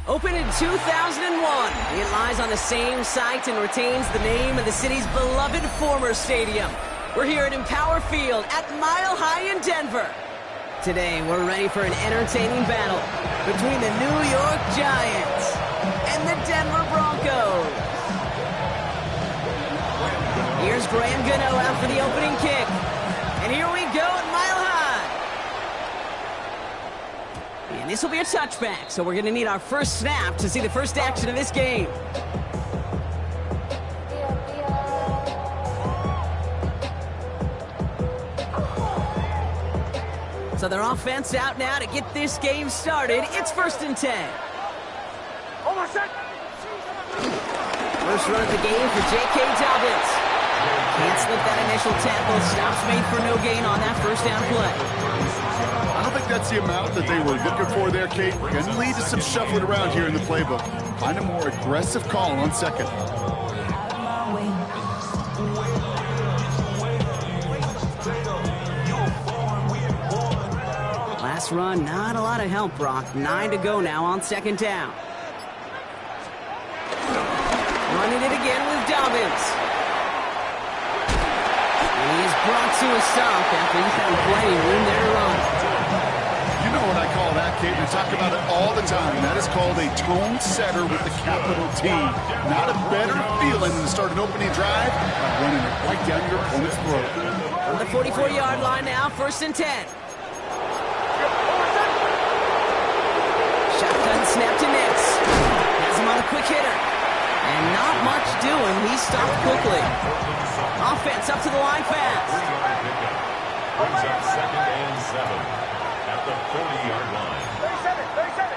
Opened in 2001, it lies on the same site and retains the name of the city's beloved former stadium. We're here at Empower Field at Mile High in Denver. Today, we're ready for an entertaining battle between the New York Giants and the Denver Broncos. Here's Graham Gano out for the opening kick. And here we go at Mile High. And this will be a touchback, so we're going to need our first snap to see the first action of this game. So their offense out now to get this game started. It's 1st and 10. First run of the game for J.K. Dobbins. Can't slip that initial tackle. Stops made for no gain on that first down play. I don't think that's the amount that they were looking for there, Kate. Going to lead to some shuffling around here in the playbook. Find a more aggressive call on second. Last run, not a lot of help, Brock. 9 to go now on 2nd down. Running it again with Dobbins. And he is brought to a stop after he found plenty of room there to run. You know what I call that, Kate? We talk about it all the time. That is called a tone setter with the capital T. Not a better feeling than to start an opening drive by running it right down your opponent's throat. On the 44-yard line now, 1st and 10. Shotgun snap to Nix. Has him on a quick hitter. And not much doing. He stopped quickly. Offense up to the line fast. Brings up 2nd and 7 at the 40-yard line. 37.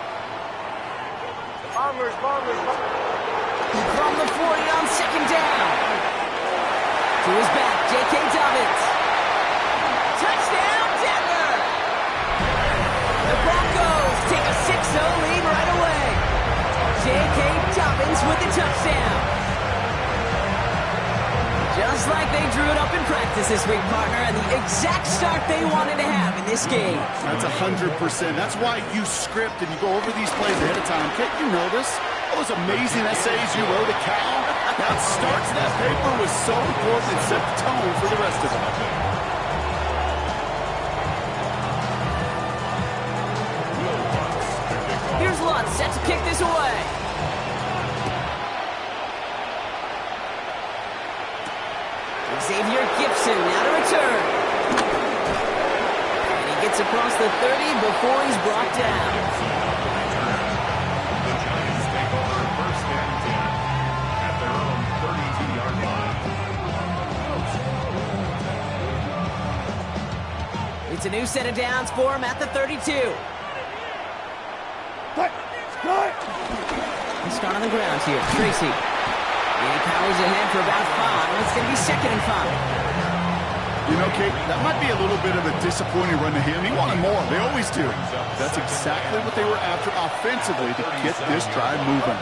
Bombers. From the 40 on 2nd down. To his back, J.K. Dobbins. Touchdown, Denver! The Broncos take a 6-0 lead right away. J.K. Dobbins with the touchdown. Just like they drew it up in practice this week, partner, and the exact start they wanted to have in this game. That's 100%. That's why you script and you go over these plays ahead of time. Can't you know this? All those amazing essays you wrote at Cal? That start to that paper was so important and set the tone for the rest of it. Here's Lutz set to kick this away. Xavier Gibson now to return. And he gets across the 30 before he's brought down. The Giants take over 1st and 10 at their own 32-yard line. It's a new set of downs for him at the 32. He's start on the ground here. Tracy. And he powers ahead for about 5. It's going to be 2nd and 5. You know, Kate, that might be a little bit of a disappointing run to him. He wanted more. They always do. That's exactly what they were after offensively to get this drive moving.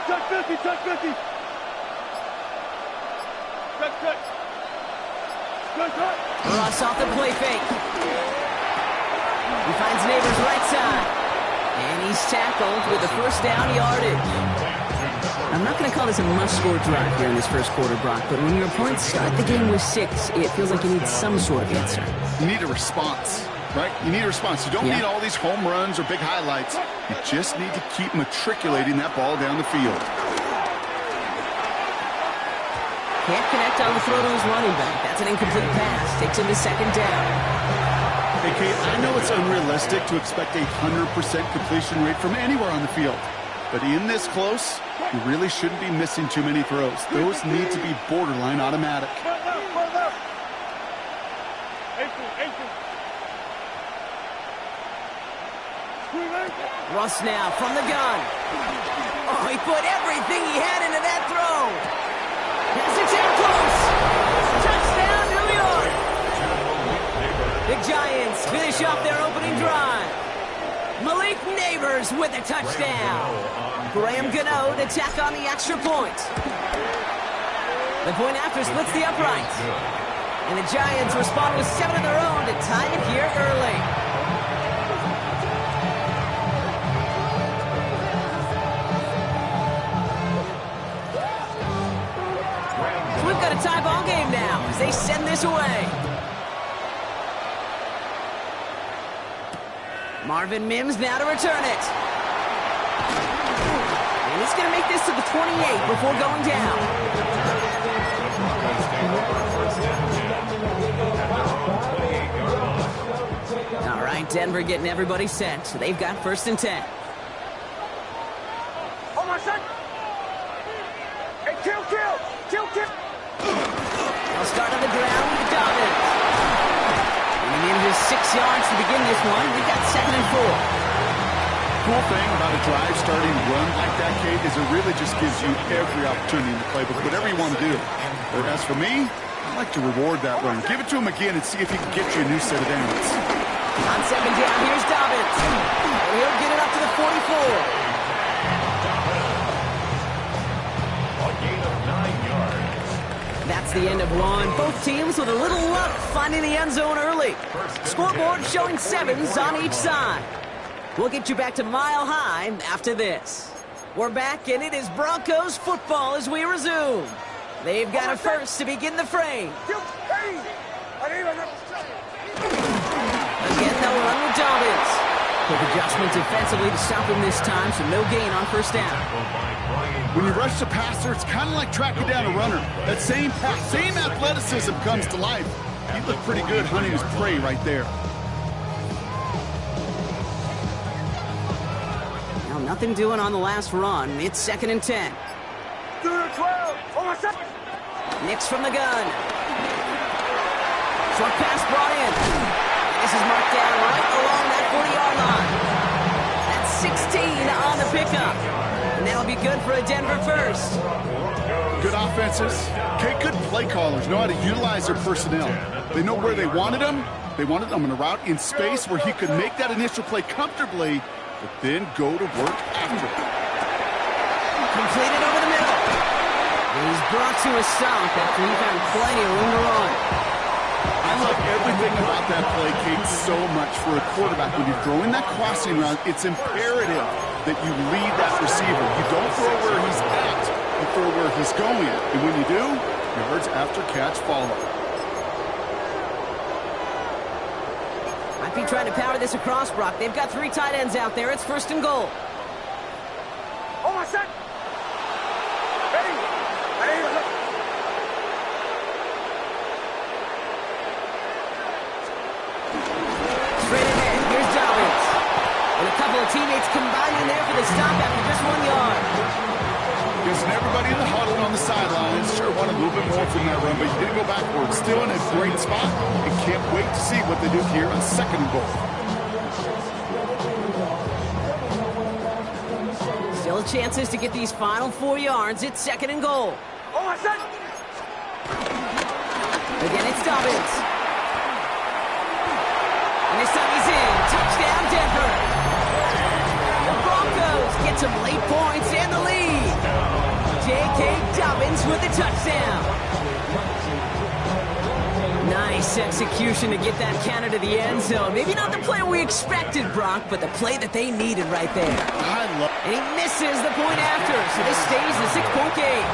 Check 50. Ross off the play fake. He finds Neighbors right side. And he's tackled with the first down yardage. I'm not going to call this a must-score drive here in this first quarter, Brock, but when your opponents start the game with 6, it feels like you need some sort of answer. You need a response, right? You need a response. You don't need all these home runs or big highlights. You just need to keep matriculating that ball down the field. Can't connect on the throw to his running back. That's an incomplete pass. Takes him to 2nd down. Hey, Kate, I know it's unrealistic to expect a 100% completion rate from anywhere on the field. But in this close, you really shouldn't be missing too many throws. Those need to be borderline automatic. Russ now from the gun. Oh, he put everything he had into that throw. Has it in close. Touchdown, New York. The Giants finish off their opening drive. Malik Neighbors with a touchdown. Graham Gano to tack on the extra point. The point after splits the uprights. And the Giants respond with 7 of their own to tie it here early. Marvin Mims now to return it. And he's going to make this to the 28 before going down. All right, Denver getting everybody set. So they've got 1st and 10. Oh my son! Hey, kill! They'll start on the ground with Dobbins. And he manages 6 yards to begin this one. We've got 2nd and 4. Cool thing about a drive starting run like that, Kate, is it really just gives you every opportunity in the playbook, whatever you want to do. But as for me, I like to reward that run. Give it to him again and see if he can get you a new set of downs. On 2nd down, here's Dobbins. And he'll get it up to the 44. That's the end of one. Both teams with a little luck finding the end zone early. Scoreboard showing 7s on each side. We'll get you back to Mile High after this. We're back, and it is Broncos football as we resume. They've got a first to begin the frame. Again, they'll run with Dobbins. Quick adjustment defensively to stop him this time, so no gain on 1st down. When you rush the passer, it's kind of like tracking down a runner. That same pass, same athleticism comes to life. He looked pretty good hunting his prey right there. Now, nothing doing on the last run. It's 2nd and 10. 12. Oh my son! Nix from the gun. Short pass brought in. This is marked down right along that 40-yard line. That's 16 on the pickup. And that'll be good for a Denver first. Good offenses. Okay, good play callers know how to utilize their personnel. They know where they wanted them. They wanted them in a route in space where he could make that initial play comfortably, but then go to work after it. Completed over the middle. And he's brought to a stop after he found plenty of room to run. I love everything about that play, Kate, so much for a quarterback. When you're throwing that crossing route, it's imperative that you lead that receiver. You don't throw where he's at, you throw where he's going. And when you do, yards after catch follow. Might be trying to power this across, Brock. They've got 3 tight ends out there. It's 1st and goal. Oh my son! Ready! Straight ahead, here's Dobbins. And a couple of teammates combining there for the stop after just 1 yard. Guessing everybody in the huddle on the sidelines sure wanted a little bit more from that run, but he didn't go backwards. Still in a great spot, and can't wait to see what they do here on 2nd and goal. Still chances to get these final 4 yards. It's 2nd and goal. Oh my son! Again, it's Dobbins. And this time he's in. Touchdown, Denver. The Broncos get some late points and the lead. J.K. Dobbins with the touchdown. Nice execution to get that counter to the end zone. Maybe not the play we expected, Brock, but the play that they needed right there. And he misses the point after, so this stays a 6-point game.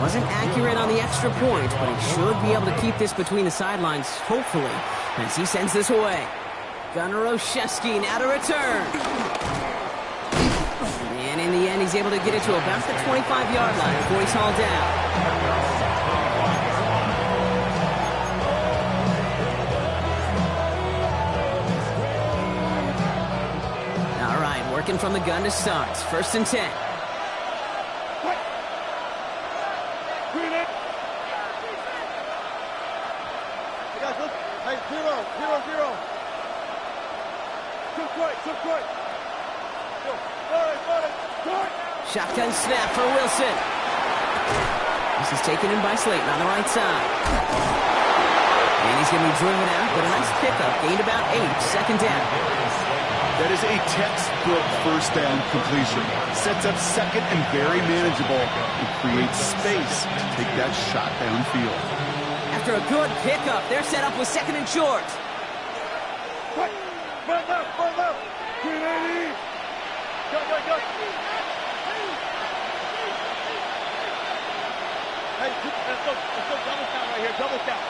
Wasn't accurate on the extra point, but he should be able to keep this between the sidelines, hopefully, as he sends this away. Gunnar Olszewski now to return. And in the end, he's able to get it to about the 25-yard line before he's hauled down. All right, working from the gun to start. 1st and 10. Shotgun snap for Wilson. This is taken in by Slayton on the right side. And he's going to be driven out, but a nice pickup. Gained about 8. 2nd down. That is a textbook 1st down completion. Sets up 2nd and very manageable and creates space to take that shot downfield. After a good pickup, they're set up with 2nd and short. Run left! 380! Go! Hey, let's go double count right here, double count.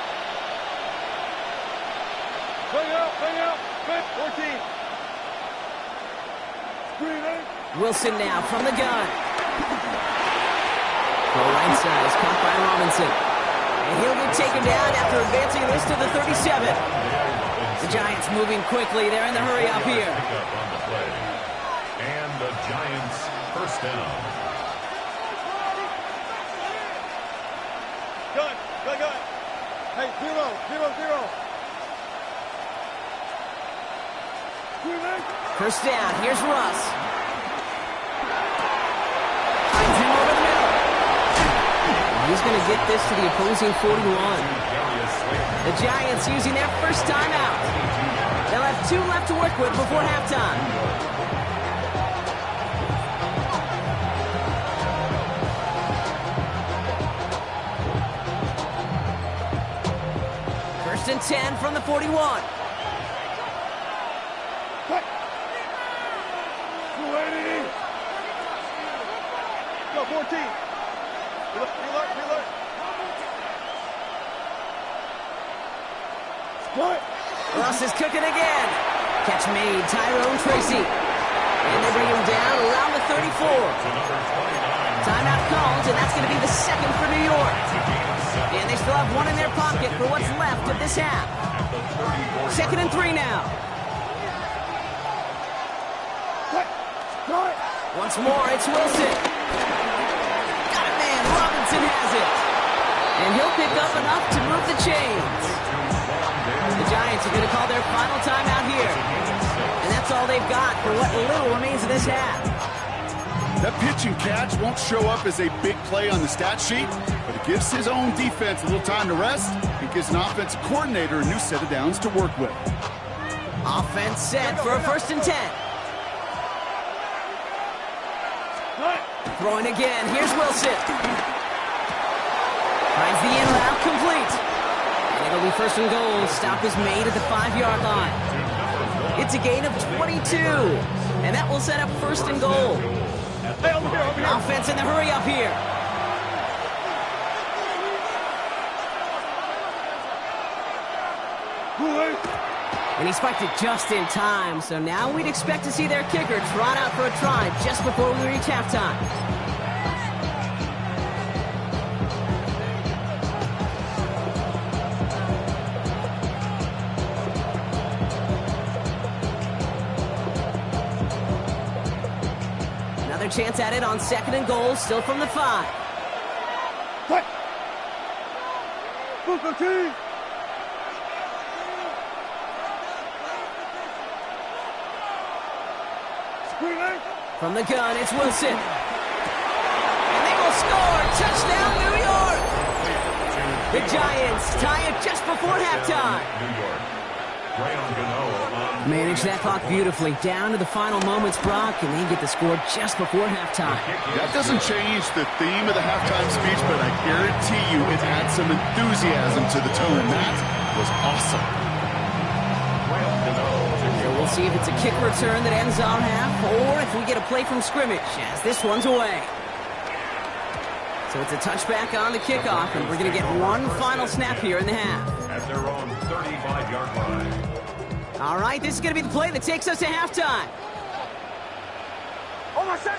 Bring out, 14. Screaming. Wilson now from the gun. Throw right side is caught by Robinson. And he'll get taken down after advancing this to the 37. The Giants moving quickly. They're in the hurry up here. And the Giants first down. Good. Hey, 0. Screaming. First down. Here's Russ. Finds him over the middle. He's going to get this to the opposing 41. The Giants using their first timeout. They'll have 2 left to work with before halftime. First and 10 from the 41. Go, 14. Reload. Split. Russ is cooking again. Catch made, Tyrone Tracy. And they bring him down around the 34. Timeout called, and that's going to be the second for New York. And they still have 1 in their pocket for what's left of this half. 2nd and 3 now. Once more, it's Wilson. Got it, man. Robinson has it. And he'll pick up enough to move the chains. The Giants are going to call their final timeout here. And that's all they've got for what little remains of this half. That pitch and catch won't show up as a big play on the stat sheet, but it gives his own defense a little time to rest. It gives an offensive coordinator a new set of downs to work with. Offense set for a 1st and 10. Throwing again. Here's Wilson. Finds the in route complete. And it'll be 1st and goal. Stop is made at the 5-yard line. It's a gain of 22. And that will set up 1st and goal. Hey, over here. Offense in the hurry up here. And he spiked it just in time. So now we'd expect to see their kicker trot out for a try just before we reach halftime. Another chance at it on 2nd and goal, still from the 5. Cut. Booker T. From the gun, it's Wilson. And they will score. Touchdown, New York. The Giants tie it just before halftime. Manage that clock beautifully. Down to the final moments, Brock, and they get the score just before halftime. That doesn't change the theme of the halftime speech, but I guarantee you it adds some enthusiasm to the tone. That was awesome. We'll see if it's a kick return that ends our half, or if we get a play from scrimmage, as this one's away. So it's a touchback on the kickoff, and we're going to get one final snap here in the half. At their own 35-yard line. All right, this is going to be the play that takes us to halftime. Oh, my set.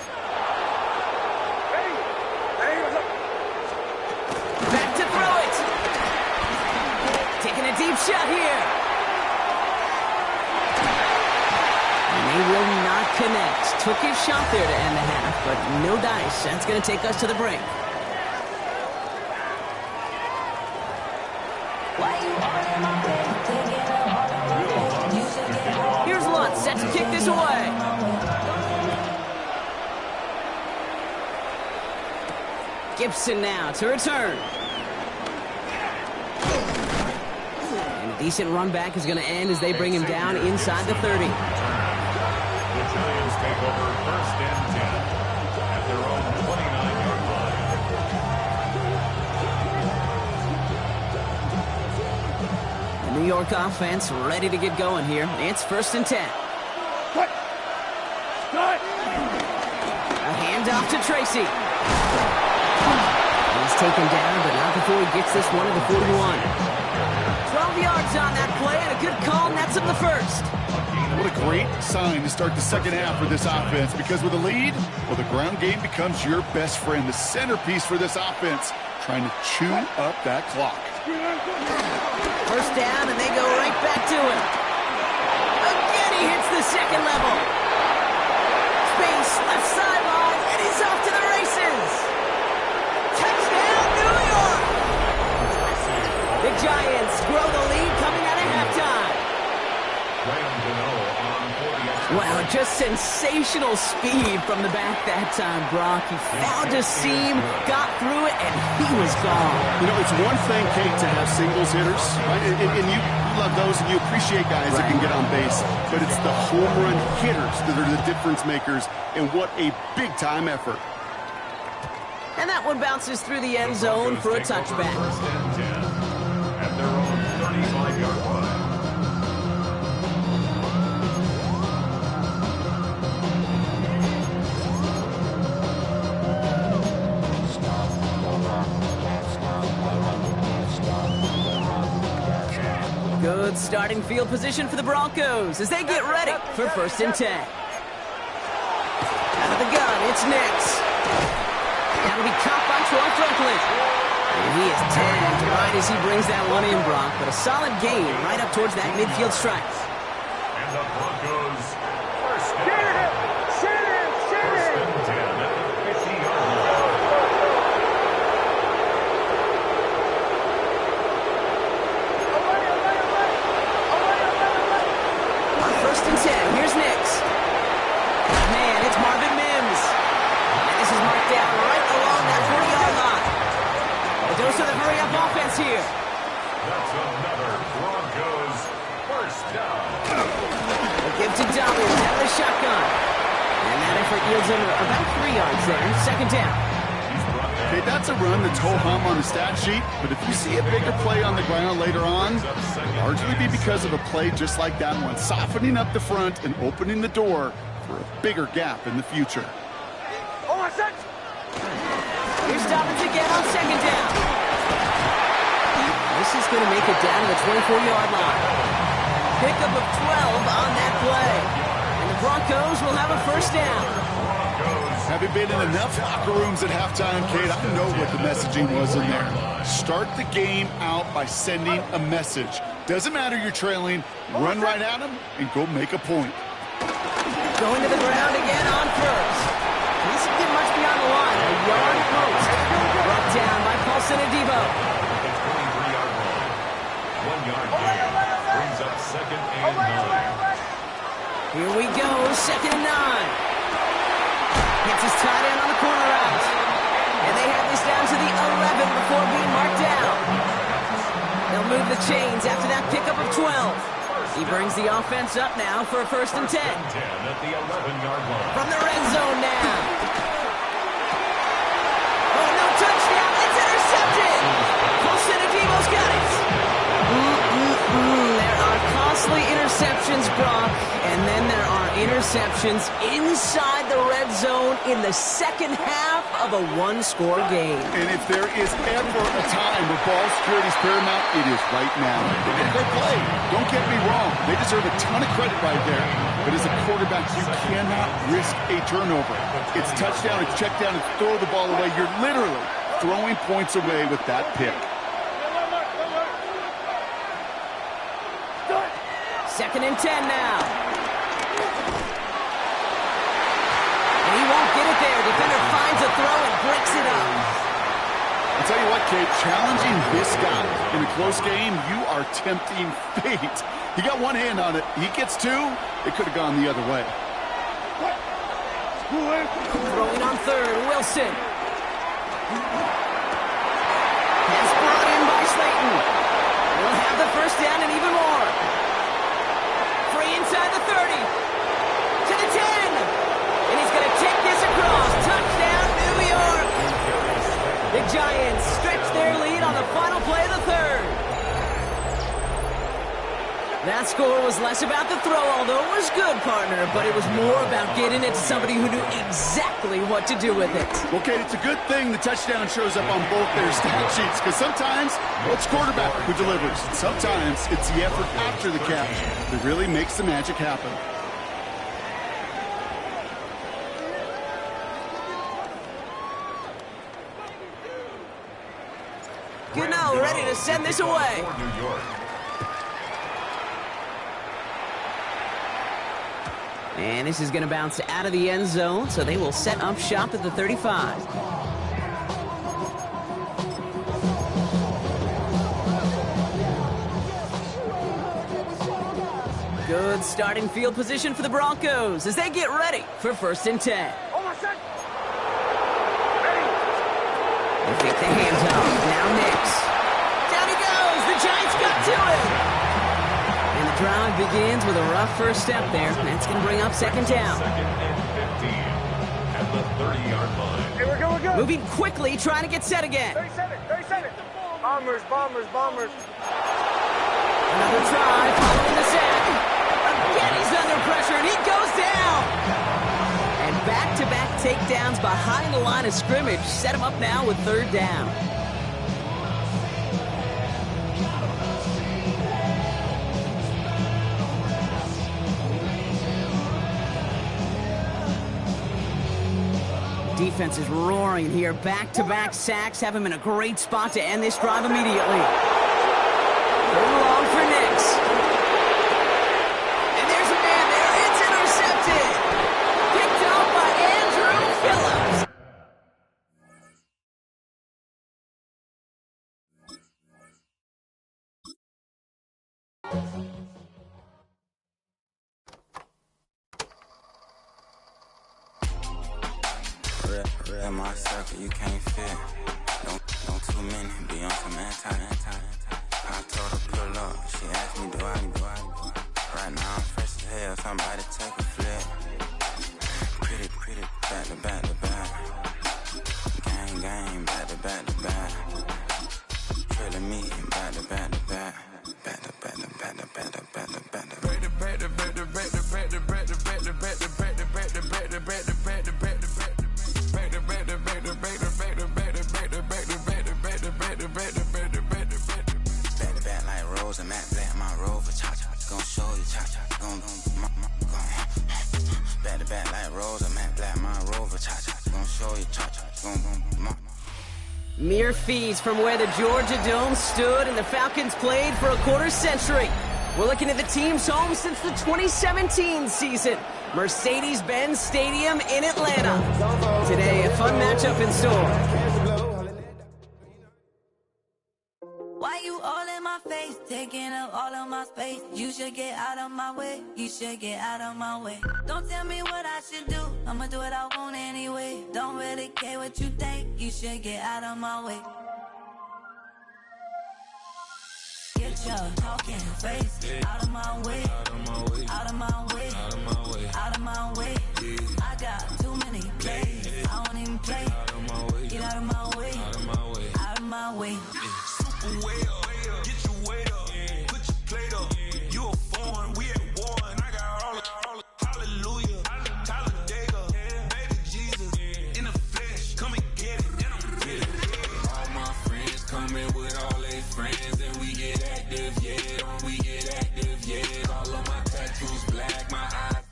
Back to throw it. Taking a deep shot here. They will not connect. Took his shot there to end the half, but no dice. That's going to take us to the break. Here's Lutz, set to kick this away. Gibson now to return. And a decent run back is going to end as they bring him down inside the 30. The Giants take over 1st and 10 at their own 29-yard line. The New York offense ready to get going here. It's 1st and 10. Cut. A handoff to Tracy. He's taken down, but not before he gets this one to the 41. 12 yards on that play, and a good call nets him the first. What a great sign to start the second half for this offense, because with a lead, well, the ground game becomes your best friend, the centerpiece for this offense, trying to chew up that clock. First down, and they go right back to him. Again, he hits the second level. Space, left sideline, and he's off to the races. Touchdown, New York! The Giants grow the lead coming out of halftime. Wow, just sensational speed from the back that time, Brock. He found a seam, got through it, and he was gone. You know, it's one thing, Kate, to have singles hitters, right? And you love those, and you appreciate guys that can get on base. But it's the home run hitters that are the difference makers, and what a big-time effort. And that one bounces through the end zone for a touchback. First and 10 at their own 35-yard line. Good starting field position for the Broncos as they get ready for first and 10. Out of the gun, it's Nix. That'll be caught by Troy Franklin. And he is tagged right as he brings that one in, Brock. But a solid gain right up towards that midfield stripe. And the Broncos first and 10 at the 50-yard line. On first and 10, here's Nix. Man, it's Marvin Mims. And this is marked down right along that 40-yard line. A dose of the hurry-up offense here. That's another Broncos first down. A give to Dowling out of the shotgun. And that effort yields him about 3 yards there. Second down. Okay, that's a run that's ho-hum on the stat sheet, but if you see a bigger play on the ground later on, it'll largely be because of a play just like that one, softening up the front and opening the door for a bigger gap in the future. Here's Dobbins again on second down. This is going to make it down to the 24-yard line. Pickup of 12 on that play. And the Broncos will have a first down. Having been in enough locker rooms at halftime, Kate, I know what the messaging was in there. Start the game out by sending a message. Doesn't matter you're trailing, run right at them and go make a point. Going to the ground again on first. He doesn't get much beyond the line. A yard at most. Brought down by Paulson Adebo. The 23-yard line. 1 yard gain. Brings up second and 9. Here we go, second and 9. Gets his tight end on the corner route. And they have this down to the 11 before being marked down. They'll move the chains after that pickup of 12. He brings the offense up now for a first and 10. 10 at the 11-yard line. From the red zone now. Oh, no touchdown. It's intercepted. Paulson Adebo's got it. There are costly interceptions, Brock. And then there are interceptions inside the red zone in the second half of a one-score game. And if there is ever a time where ball security is paramount, it is right now. They did a great play. Don't get me wrong. They deserve a ton of credit right there. But as a quarterback, you cannot risk a turnover. It's touchdown, it's check down, it's throw the ball away. You're literally throwing points away with that pick. Second and 10 now. And he won't get it there. Defender finds a throw and breaks it up. I'll tell you what, Kate, challenging this guy in a close game, you are tempting fate. He got one hand on it. He gets two. It could have gone the other way. Throwing on third, Wilson. Pass brought in by Slayton. We'll have the first down and even more. Free inside the 30. To the 10. And he's going to take this across. Touchdown, New York. The Giants stretch their lead on the final play of the third. That score was less about the throw, although it was good, partner, but it was more about getting it to somebody who knew exactly what to do with it. Well, Kate, it's a good thing the touchdown shows up on both their stat sheets, because sometimes it's quarterback who delivers, and sometimes it's the effort after the catch that really makes the magic happen. Gano ready to send this away. New York. And this is going to bounce out of the end zone, so they will set up shop at the 35. Good starting field position for the Broncos as they get ready for 1st and 10. They take the hands off. Now Nix. Down he goes. The Giants got to him. And the drive begins with a rough first step there. That's going to bring up 2nd down. 2nd and 15 at the 30-yard line. Hey, we're good. Moving quickly, trying to get set again. 37. Bombers. Another try following the sack. Again, he's under pressure, and he goes down. And back-to-back takedowns behind the line of scrimmage set him up now with 3rd down. Defense is roaring here. Back-to-back sacks have him in a great spot to end this drive immediately. 3rd and long for Nix. And there's a man there. It's intercepted. Picked up by Andrew Phillips. Real my circle, you can't fit. Don't too many be on some anti. I told her pull up, she asked me do I. Right now I'm fresh as hell, somebody take a flip. Pretty, back to back. Gang, back to back. Trailing me, back to back. Mere fees from where the Georgia Dome stood and the Falcons played for a quarter century. We're looking at the team's home since the 2017 season, Mercedes-Benz Stadium in Atlanta. Today, a fun matchup in store. Why you all in my face, taking up all of my space? You should get out of my way, Don't tell me what I should do, I'ma do what I want anyway. Don't really care what you think, you should get out of my way. Get your talking face out of my way, out of my way. I got too many plays, I don't even play. Get out of my way, out of my way. Super well, get your weight up, put your plate up. You a foreign, we at war, and I got all hallelujah, Talladega, baby Jesus, in the flesh, come and get it, and I'm with it. All my friends coming with all their friends, and we get active, all of my tattoos black, my eyes.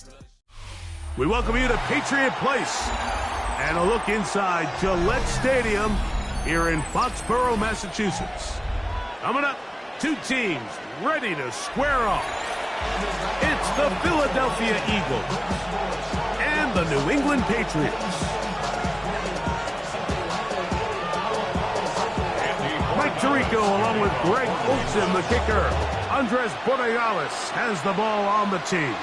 We welcome you to Patriot Place and a look inside Gillette Stadium here in Foxborough, Massachusetts. Coming up, 2 teams ready to square off. It's the Philadelphia Eagles and the New England Patriots. Mike Tirico along with Greg Olsen, the kicker. Andres Borregales has the ball on the tee.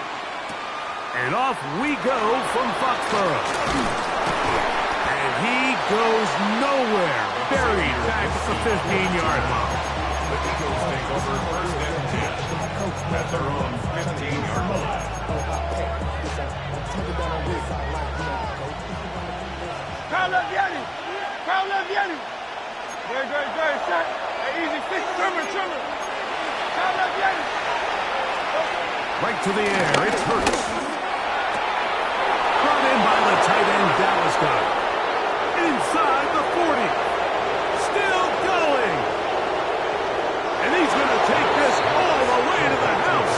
And off we go from Foxborough. And he goes nowhere. Buried back at the 15-yard line. The Eagles take over 1st and 10 at their own 15-yard line. Crowd Vianney. Good, shot. Hey, easy, fix, trimmer. Crowd Vianney. Right to the air. It's Hurts. Brought in by the tight end, Dallas guy. Inside the 40. Still going. And he's going to take this all the way to the house.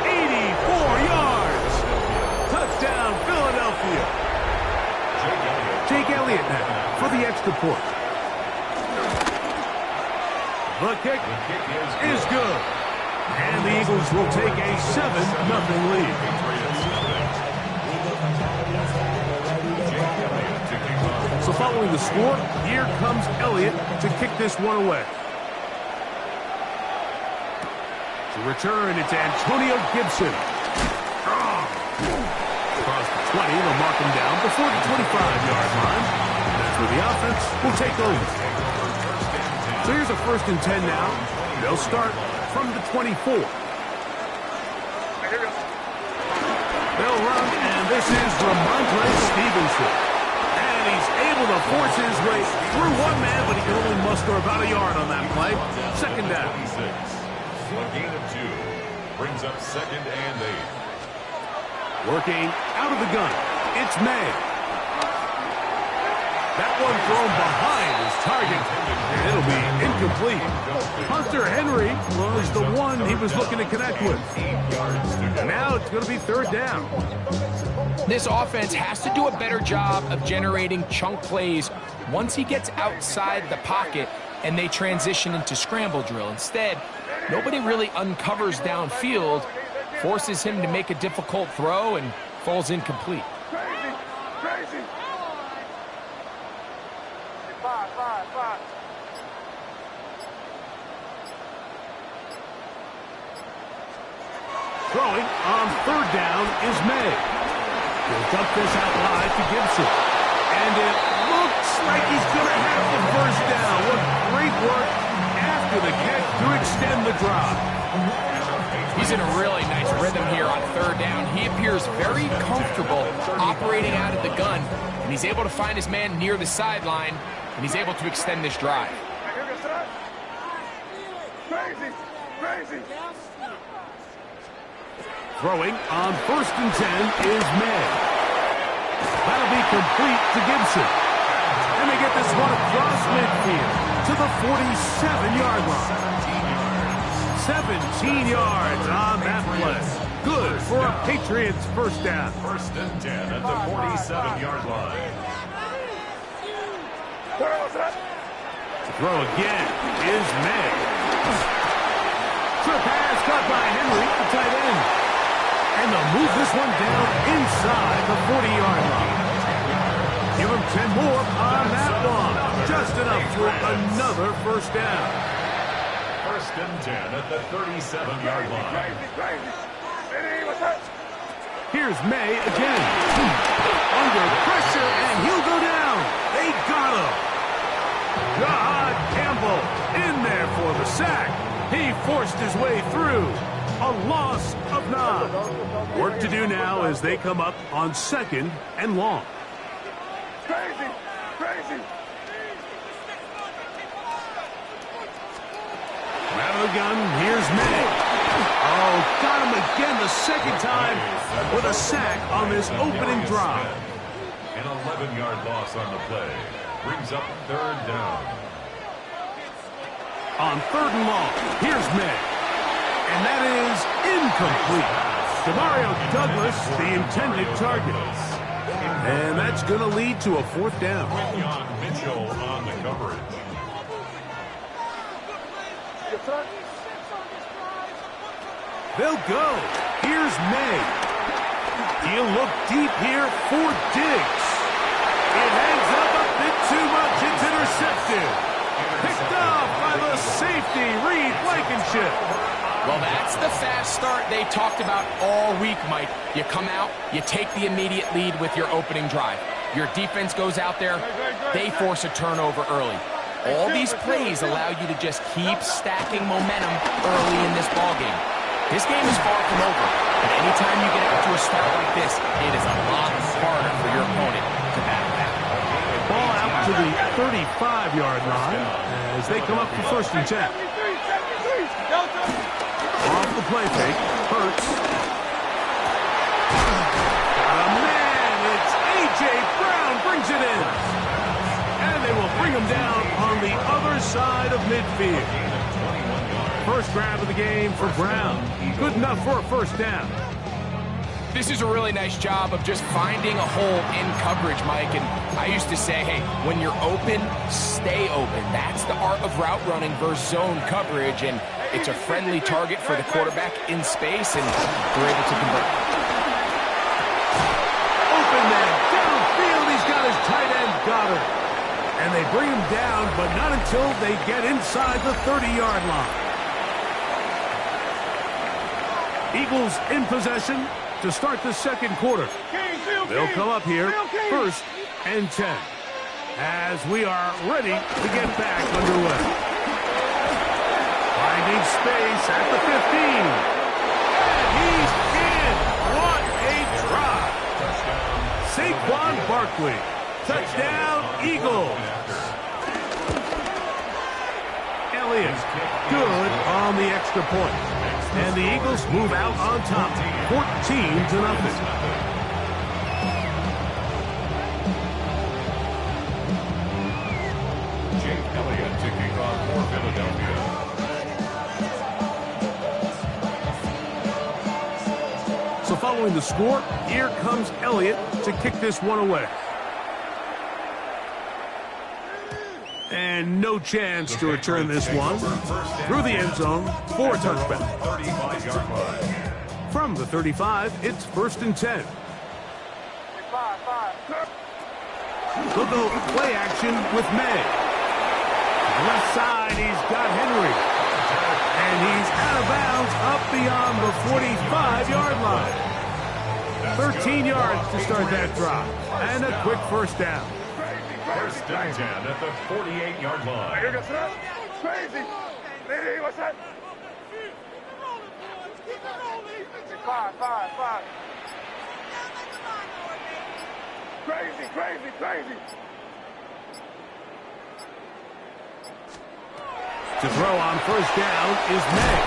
84 yards. Touchdown, Philadelphia. Jake Elliott now for the extra point. The kick is good. And the Eagles will take a 7-0 lead. So following the score, here comes Elliott to kick this one away. To return, it's Antonio Gibson. Across the 20, they'll mark him down before the 25-yard line. That's where the offense will take over. So here's a 1st and 10 now. They'll start from the 24. They'll run, and this is Ramondre Stevenson. And he's able to force his way through one man, but he can only muster about a yard on that play. 2nd down. A gain of 2 brings up 2nd and 8. Working out of the gun, it's May. That one thrown behind his target, and it'll be incomplete. Hunter Henry was the one he was looking to connect with. Now it's going to be 3rd down. This offense has to do a better job of generating chunk plays once he gets outside the pocket and they transition into scramble drill. Instead, nobody really uncovers downfield, forces him to make a difficult throw, and falls incomplete. Crazy. 5. Throwing on 3rd down is May. He'll dump this out wide to Gibson. And it looks like he's going to have the 1st down. What great work after the catch to extend the drive. He's in a really nice rhythm here on 3rd down. He appears very comfortable operating out of the gun, and he's able to find his man near the sideline, and he's able to extend this drive. Crazy. Throwing on 1st and 10 is May. That'll be complete to Gibson. And they get this one across midfield to the 47-yard line. 17 yards on that play. Good for a Patriots 1st down. 1st and 10 at the 47-yard line. To throw again is May. Trip pass caught by Henry, the tight end. And they'll move this one down inside the 40-yard line. Give them 10 more on that one. Just enough for another 1st down. 1st and 10 at the 37-yard line. Here's May again. Under pressure, and he'll go down. They got him. God Campbell in there for the sack. He forced his way through. A loss of 9. Work to do now as they come up on 2nd and long. Crazy. Out of the gun, here's May. Oh, got him again the 2nd time with a sack on this opening drive. An 11-yard loss on the play brings up 3rd down. On 3rd and long, here's May. And that is incomplete. Demario Douglas, the intended target. And that's going to lead to a 4th down. Quinyon Mitchell on the coverage. They'll go. Here's May. He'll look deep here for Diggs. It hangs up a bit too much. It's intercepted. Picked off by the safety, Reed Blankenship. Well, that's the fast start they talked about all week, Mike. You come out, you take the immediate lead with your opening drive. Your defense goes out there, they force a turnover early. All these plays allow you to just keep stacking momentum early in this ballgame. This game is far from over, but anytime you get out to a start like this, it is a lot harder for your opponent to battle back. Ball out to the 35-yard line as they come up for 1st and 10. Off the play fake. Hurts. Got a man. It's A.J. Brown brings it in. And they will bring him down on the other side of midfield. First grab of the game for Brown. Good enough for a first down. This is a really nice job of just finding a hole in coverage, Mike. And I used to say, hey, when you're open, stay open. That's the art of route running versus zone coverage. And it's a friendly target for the quarterback in space, and they're able to convert. Open man, downfield. He's got his tight end, Goddard. And they bring him down, but not until they get inside the 30-yard line. Eagles in possession to start the second quarter. They'll come up here, 1st and 10, as we are ready to get back underway. Finding space at the 15. And he's in. What a drive. Saquon Barkley. Touchdown, Eagles. Elliott, good on the extra point. And the Eagles move out on top, 14-0. Jake Elliott to kick off for Philadelphia. So following the score, here comes Elliott to kick this one away. And no chance to return this one through the end zone for a touchback. From the 35, it's 1st and 10. They'll go play action with May. Left side, he's got Henry. And he's out of bounds up beyond the 45-yard line. 13 yards to start that drive. And a quick first down. 1st and 10 at the 48-yard line. Crazy. Hey, what's that? Five. Crazy. To throw on first down is May.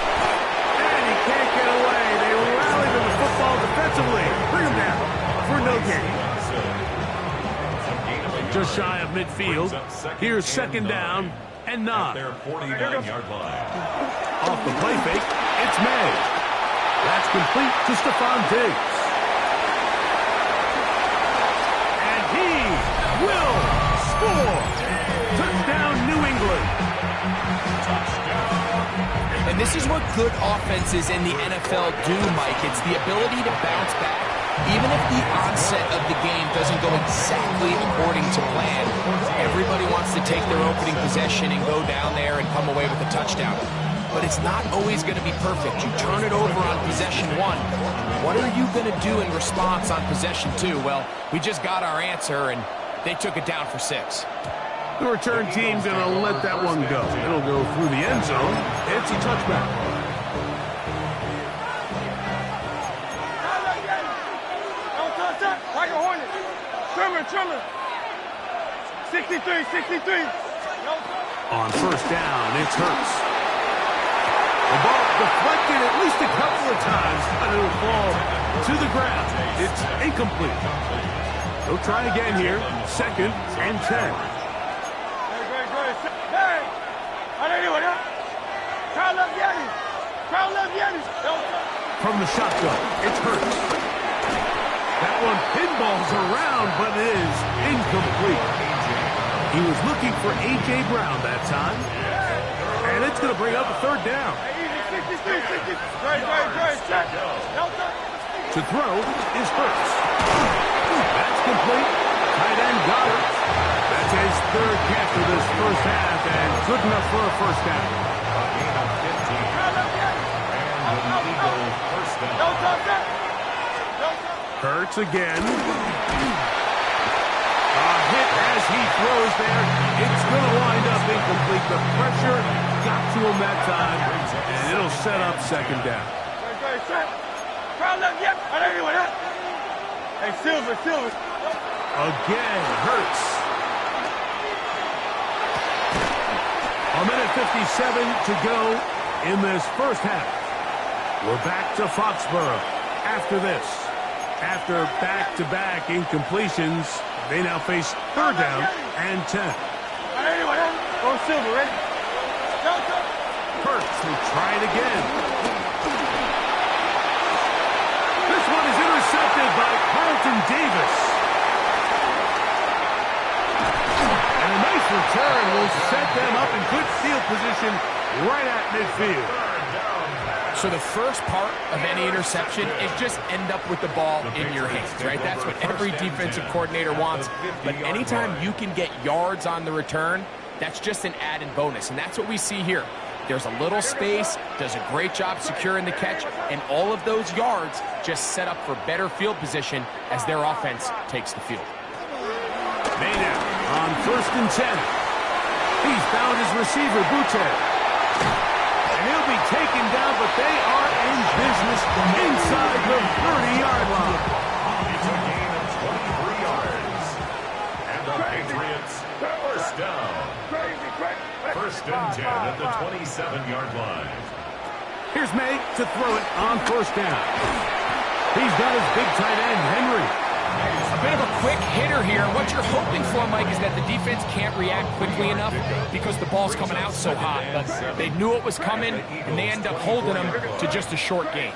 And he can't get away. They rally to the football defensively. Bring him down for no gain. Just shy of midfield. Here's 2nd down and 9. Their 49-yard line. Off the play fake, it's May. That's complete to Stephon Diggs. And he will score. Touchdown, New England. And this is what good offenses in the NFL do, Mike. It's the ability to bounce back. Even if the onset of the game doesn't go exactly according to plan, everybody wants to take their opening possession and go down there and come away with a touchdown. But it's not always going to be perfect. You turn it over on possession 1. What are you going to do in response on possession 2? Well, we just got our answer, and they took it down for 6. The return team's going to let that one go. It'll go through the end zone. It's a touchback. Like a Hornet. Trimmer. 63. On first down, it's Hurts. The ball deflected at least a couple of times, but it'll fall to the ground. It's incomplete. They'll try again here. 2nd and 10. From the shotgun, it's Hurts. That one pinballs around, but it is incomplete. He was looking for A.J. Brown that time. And it's going to bring up a 3rd down. To throw is Hurts. That's complete. Tight end Goddard. That's his 3rd catch of this first half, and good enough for a first down. A gain of 15. And the Eagles first down. Hurts again. A hit as he throws there. It's going to wind up incomplete. The pressure got to him that time, and it'll set up 2nd down. Hey, Silver. Again, Hurts. A minute 57 to go in this first half. We're back to Foxborough after this. After back-to-back incompletions, they now face third down and 10. Go Silver, ready? Hurts will try it again. This one is intercepted by Carlton Davis. And a nice return will set them up in good field position right at midfield. So the first part of any interception is just end up with the ball in your hands, right? That's what every defensive coordinator wants. But anytime you can get yards on the return, that's just an added bonus. And that's what we see here. There's a little space, does a great job securing the catch, and all of those yards just set up for better field position as their offense takes the field. Mena on 1st and 10. He's found his receiver, Butte. And he'll be taken down, but they are in business inside the 30-yard line. It's a gain of 23 yards. And the Patriots, first down. First and 10 at the 27-yard line. Here's May to throw it on 1st down. He's got his big tight end, Henry. A bit of a quick hitter here. What you're hoping for, Mike, is that the defense can't react quickly enough because the ball's coming out so hot. But they knew it was coming, and they end up holding them to just a short gain.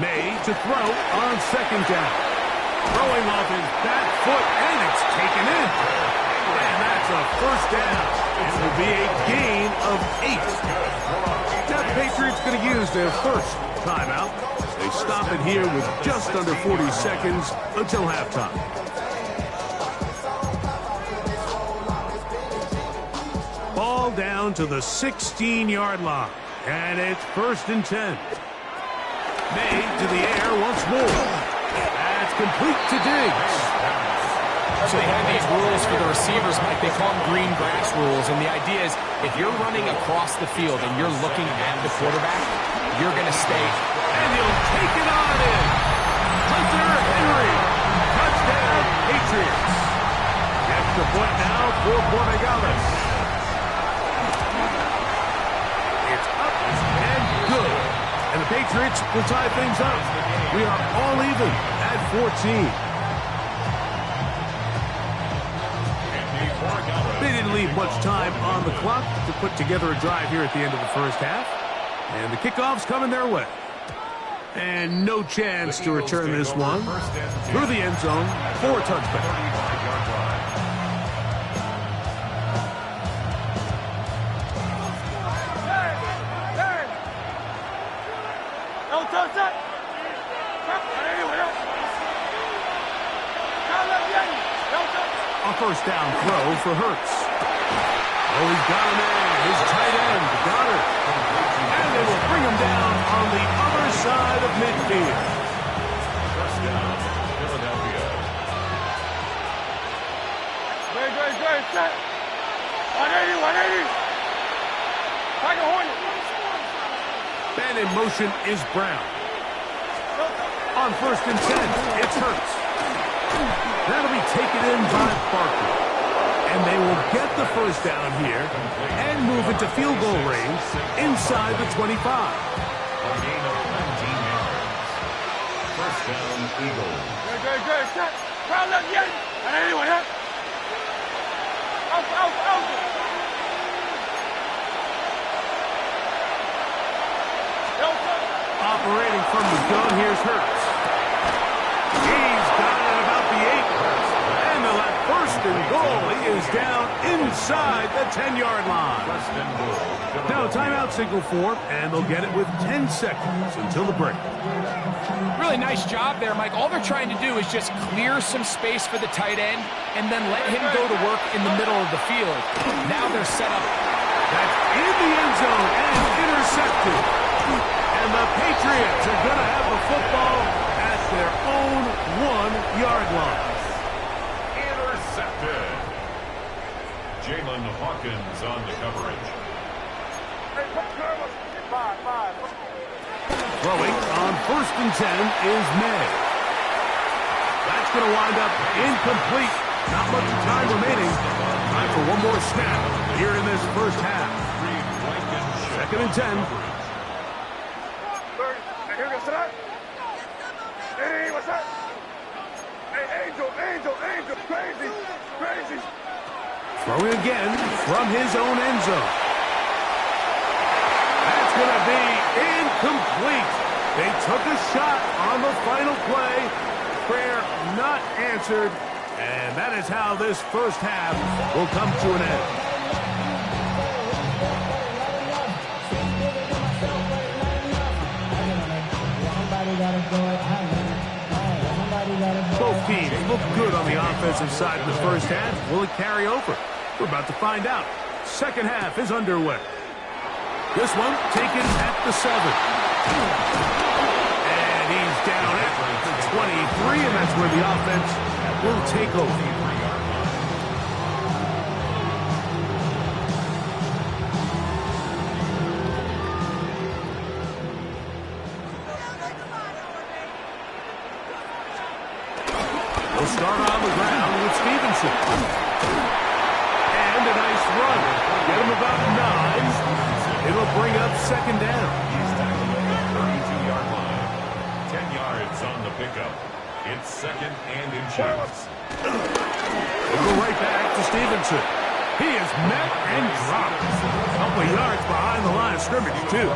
May to throw on 2nd down. Throwing off his back foot, and it's taken in. And that's a first down. It will be a gain of 8. Now the Patriots going to use their first timeout. They stop it here with just under 40 seconds until halftime. Ball down to the 16-yard line. And it's 1st and 10. May to the air once more. That's complete to Diggs. So they have these rules for the receivers, Mike. They call them green grass rules. And the idea is if you're running across the field and you're looking at the quarterback, you're going to stay. And he'll take it on in. Hunter Henry. Touchdown, Patriots. Extra point now for Borregales. It's up and good. And the Patriots will tie things up. We are all even at 14. They didn't leave much time on the clock to put together a drive here at the end of the first half. And the kickoff's coming their way. And no chance to return this one through the end zone for a touchback. A first down throw for Hurts. Oh, he's got him in. His tight end, Goddard. And they will bring him down on the other side of midfield. First down, Philadelphia. Good. Set. 180. Like a Hornet. And in motion is Brown. On 1st and 10, it's Hurts. That'll be taken in by Barker. And they will get the first down here and move into field goal range inside the 25. A gain of 19 yards. First down, Eagles. Good. Set. Crowd left yet. 181, huh? Out. Operating from the gun, here's Hurts. He's got it at about the 8. And they'll have 1st and goal. He is down inside the 10-yard line. Now timeout signal for him, and they'll get it with 10 seconds until the break. Really nice job there, Mike. All they're trying to do is just clear some space for the tight end and then let him go to work in the middle of the field. Now they're set up. That's in the end zone and intercepted. And the Patriots are going to have the football at their own 1-yard line. Intercepted. Jalen Hawkins on the coverage. Throwing on 1st and 10 is May. That's going to wind up incomplete. Not much time remaining. Time for one more snap here in this first half. 2nd and 10. Hey, what's up? Hey, Angel, crazy. Throwing again from his own end zone. That's going to be incomplete. They took a shot on the final play. Prayer not answered. And that is how this first half will come to an end. Both teams look good on the offensive side in the first half. Will it carry over? We're about to find out. Second half is underway. This one taken at the 7. And he's down at the 23, and that's where the offense will take over. We'll start on the ground with Stevenson. And a nice run. Get him about 9. It'll bring up 2nd down. He's tackled at the 32-yard line. 10 yards on the pickup. It's 2nd and inches. We'll go right back to Stevenson. He is met and dropped. A couple of yards behind the line of scrimmage, too.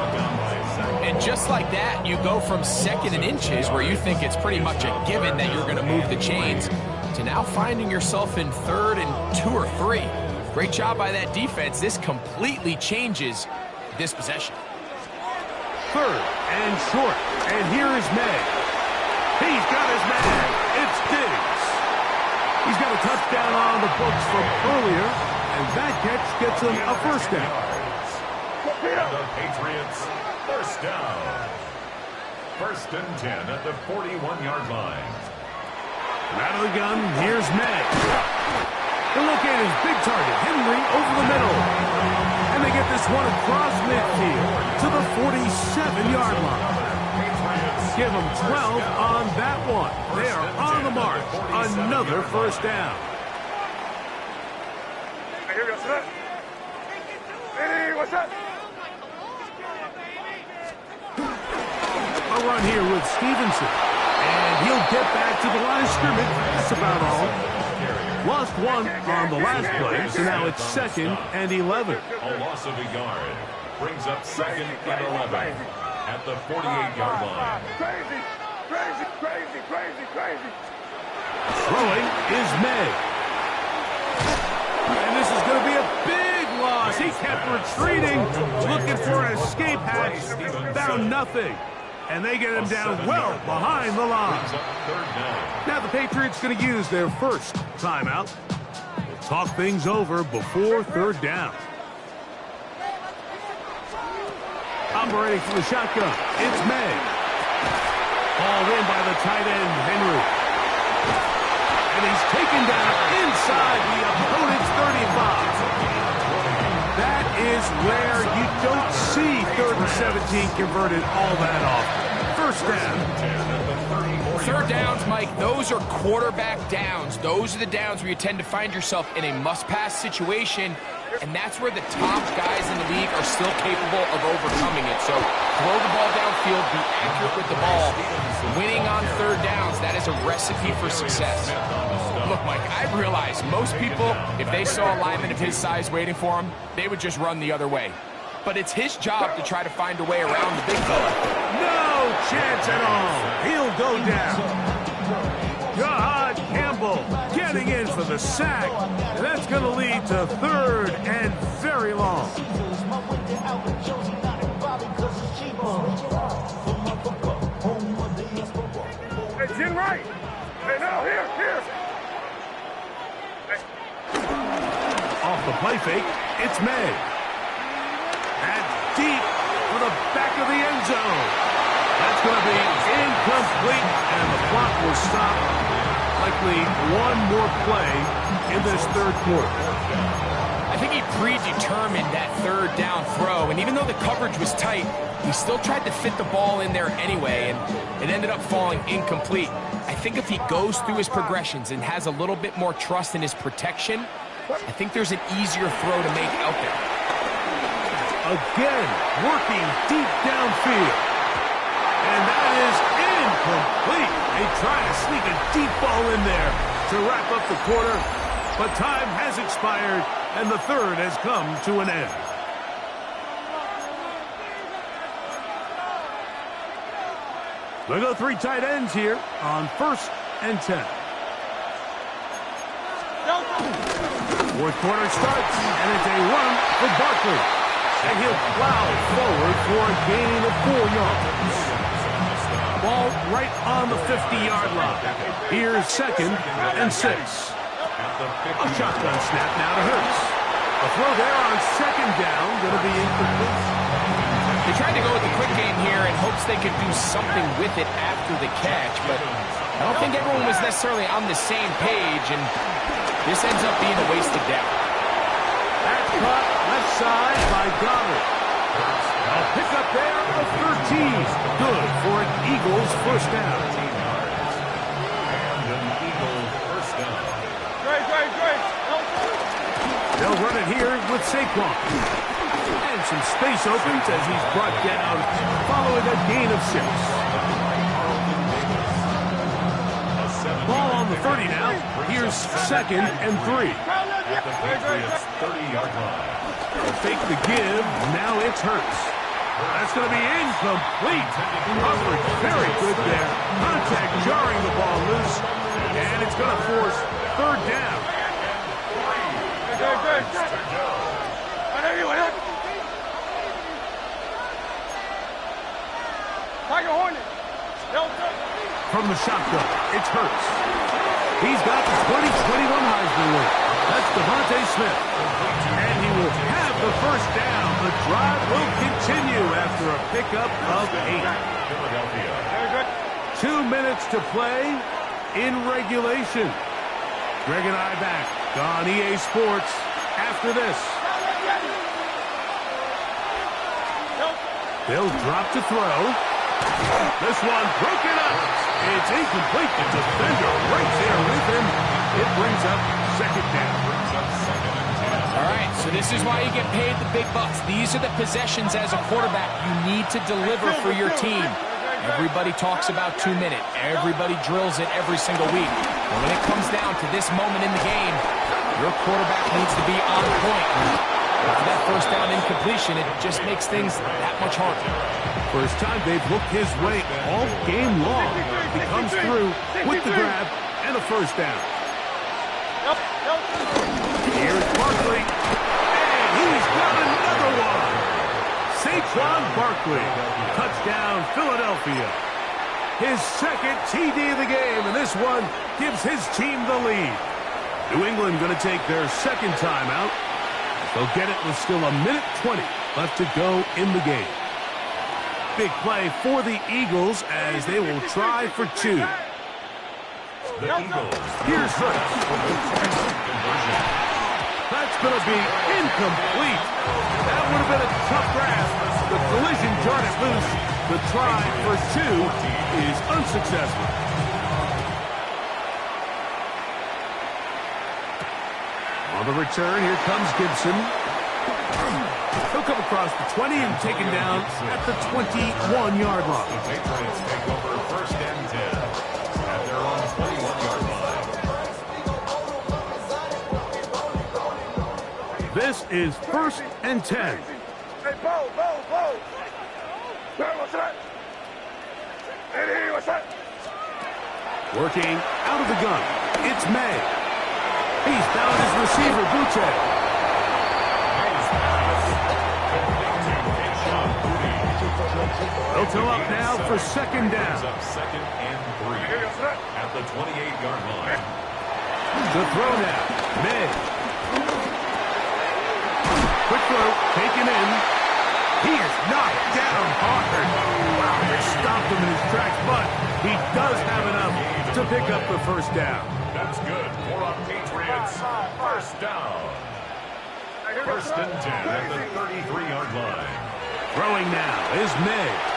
And just like that, you go from 2nd and inches, where you think it's pretty much a given that you're going to move the chains, to now finding yourself in 3rd and 2 or 3. Great job by that defense. This completely changes this possession. 3rd and short. And here is May. He's got his man. It's Diggs. He's got a touchdown on the books from earlier, and that catch gets him a first down. And the Patriots, first down. 1st and 10 at the 41-yard line. Out of the gun, here's May. And look at his big target, Henry, over the middle. And they get this one across midfield to the 47-yard line. Give them 12 on that one. They are on the march. Another first down. Hey, what's up? A run here with Stevenson. And he'll get back to the line of scrimmage. That's about all. Lost 1 on the last play, so now it's 2nd and 11. A loss of a yard brings up 2nd and 11 at the 48-yard line. Crazy. Throwing is May. And this is going to be a big loss. He kept retreating, looking for an escape hatch. Found nothing. And they get him down well behind the line. Now the Patriots going to use their first timeout. Talk things over before 3rd down. Operating from the shotgun, it's May. Ball in by the tight end, Henry. And he's taken down inside the opponent's 35. That is where you don't see 3rd and 17 converted all that often. First down. 3rd downs, Mike, those are quarterback downs. Those are the downs where you tend to find yourself in a must-pass situation, and that's where the top guys in the league are still capable of overcoming it. So throw the ball downfield, be accurate with the ball. Winning on 3rd downs, that is a recipe for success. Look, Mike, I realize most people, if they saw a lineman of his size waiting for him, they would just run the other way. But it's his job to try to find a way around the big fella. No chance at all. He'll go down. God Campbell getting in for the sack. And that's going to lead to 3rd and very long. Hey, Jim Wright. Hey, no, here. Off the play fake, it's May. And deep for the back of the end zone. That's going to be incomplete, and the clock will stop. Likely one more play in this 3rd quarter. I think he predetermined that 3rd down throw, and even though the coverage was tight, he still tried to fit the ball in there anyway, and it ended up falling incomplete. I think if he goes through his progressions and has a little bit more trust in his protection, I think there's an easier throw to make out there. Again, working deep downfield. And that is incomplete. They try to sneak a deep ball in there to wrap up the quarter, but time has expired, and the third has come to an end. We'll go 3 tight ends here on 1st and 10. Fourth quarter starts, and it's a run for Barkley. And he'll plow forward for a gain of 4 yards. Ball right on the 50-yard line. Here's 2nd and 6. A shotgun snap now to Hurts. A throw there on 2nd down, going to be incomplete. They tried to go with the quick game here in hopes they could do something with it after the catch, but I don't think everyone was necessarily on the same page, and this ends up being a wasted down. That's caught left side by Goddard. A pickup there of 13. Good for an Eagles first down. And an Eagles first down. They'll run it here with Saquon. And some space opens as he's brought down following a gain of 6. Ball on the 30 now. Here's 2nd and 3. At the Patriots' 30-yard line. Fake the give. Now it's Hurts. That's going to be incomplete. Coverage very good there. Contact jarring the ball loose. And it's going to force 3rd down. From the shotgun, it's Hurts. He's got the 2021 Heisman winner. That's Devontae Smith. And he will have the first down. The drive will continue after a pickup of 8. Philadelphia. 2 minutes to play in regulation. Greg and I back on EA Sports after this. They'll drop to throw. This one broken up. It's incomplete. The defender right there with him. It brings up 2nd down. All right, so this is why you get paid the big bucks. These are the possessions as a quarterback you need to deliver for your team. Everybody talks about 2 minutes. Everybody drills it every single week. But when it comes down to this moment in the game, your quarterback needs to be on point. After that first down incompletion, it just makes things that much harder. First time they've looked his way all game long. He comes through with the grab and a first down. Here's Barkley, and he's got another one. Saquon Barkley, touchdown Philadelphia. His 2nd TD of the game, and this one gives his team the lead. New England going to take their 2nd timeout. They'll get it with still 1:20 left to go in the game. Big play for the Eagles as they will try for 2. The Eagles. Here's Hurts. That's going to be incomplete. That would have been a tough grab. The collision jarred it loose. The try for 2 is unsuccessful. On the return, here comes Gibson. He'll come across the 20 and taken down at the 21-yard line. The Patriots take over 1st and 10 at their own 21-yard line. This is 1st and 10. Hey, Bo. What's that? Hey, what's that? Working out of the gun, it's May. He's found his receiver, Butte. They'll come up now for 2nd down. Up 2nd and 3 at the 28-yard line. The throw now, May. Quick throw, taken in. He is knocked down hard. Wow, they stopped him in his tracks, but he does have enough to pick up the first down. That's good for a Patriots first down. 1st and 10 at the 33-yard line. Throwing now is May.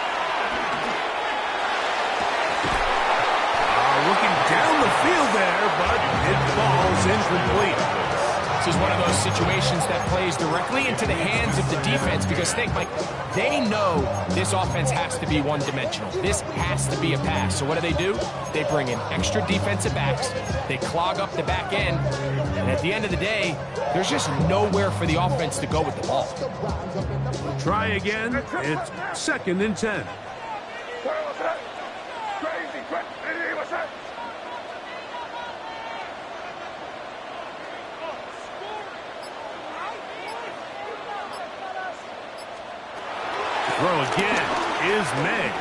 Looking down the field there, but it falls incomplete. timeouts is one of those situations that plays directly into the hands of the defense because think, Mike, they know this offense has to be one-dimensional. This has to be a pass. So what do? They bring in extra defensive backs. They clog up the back end. And at the end of the day, there's just nowhere for the offense to go with the ball. Try again. It's 2nd and 10. Throw again is made.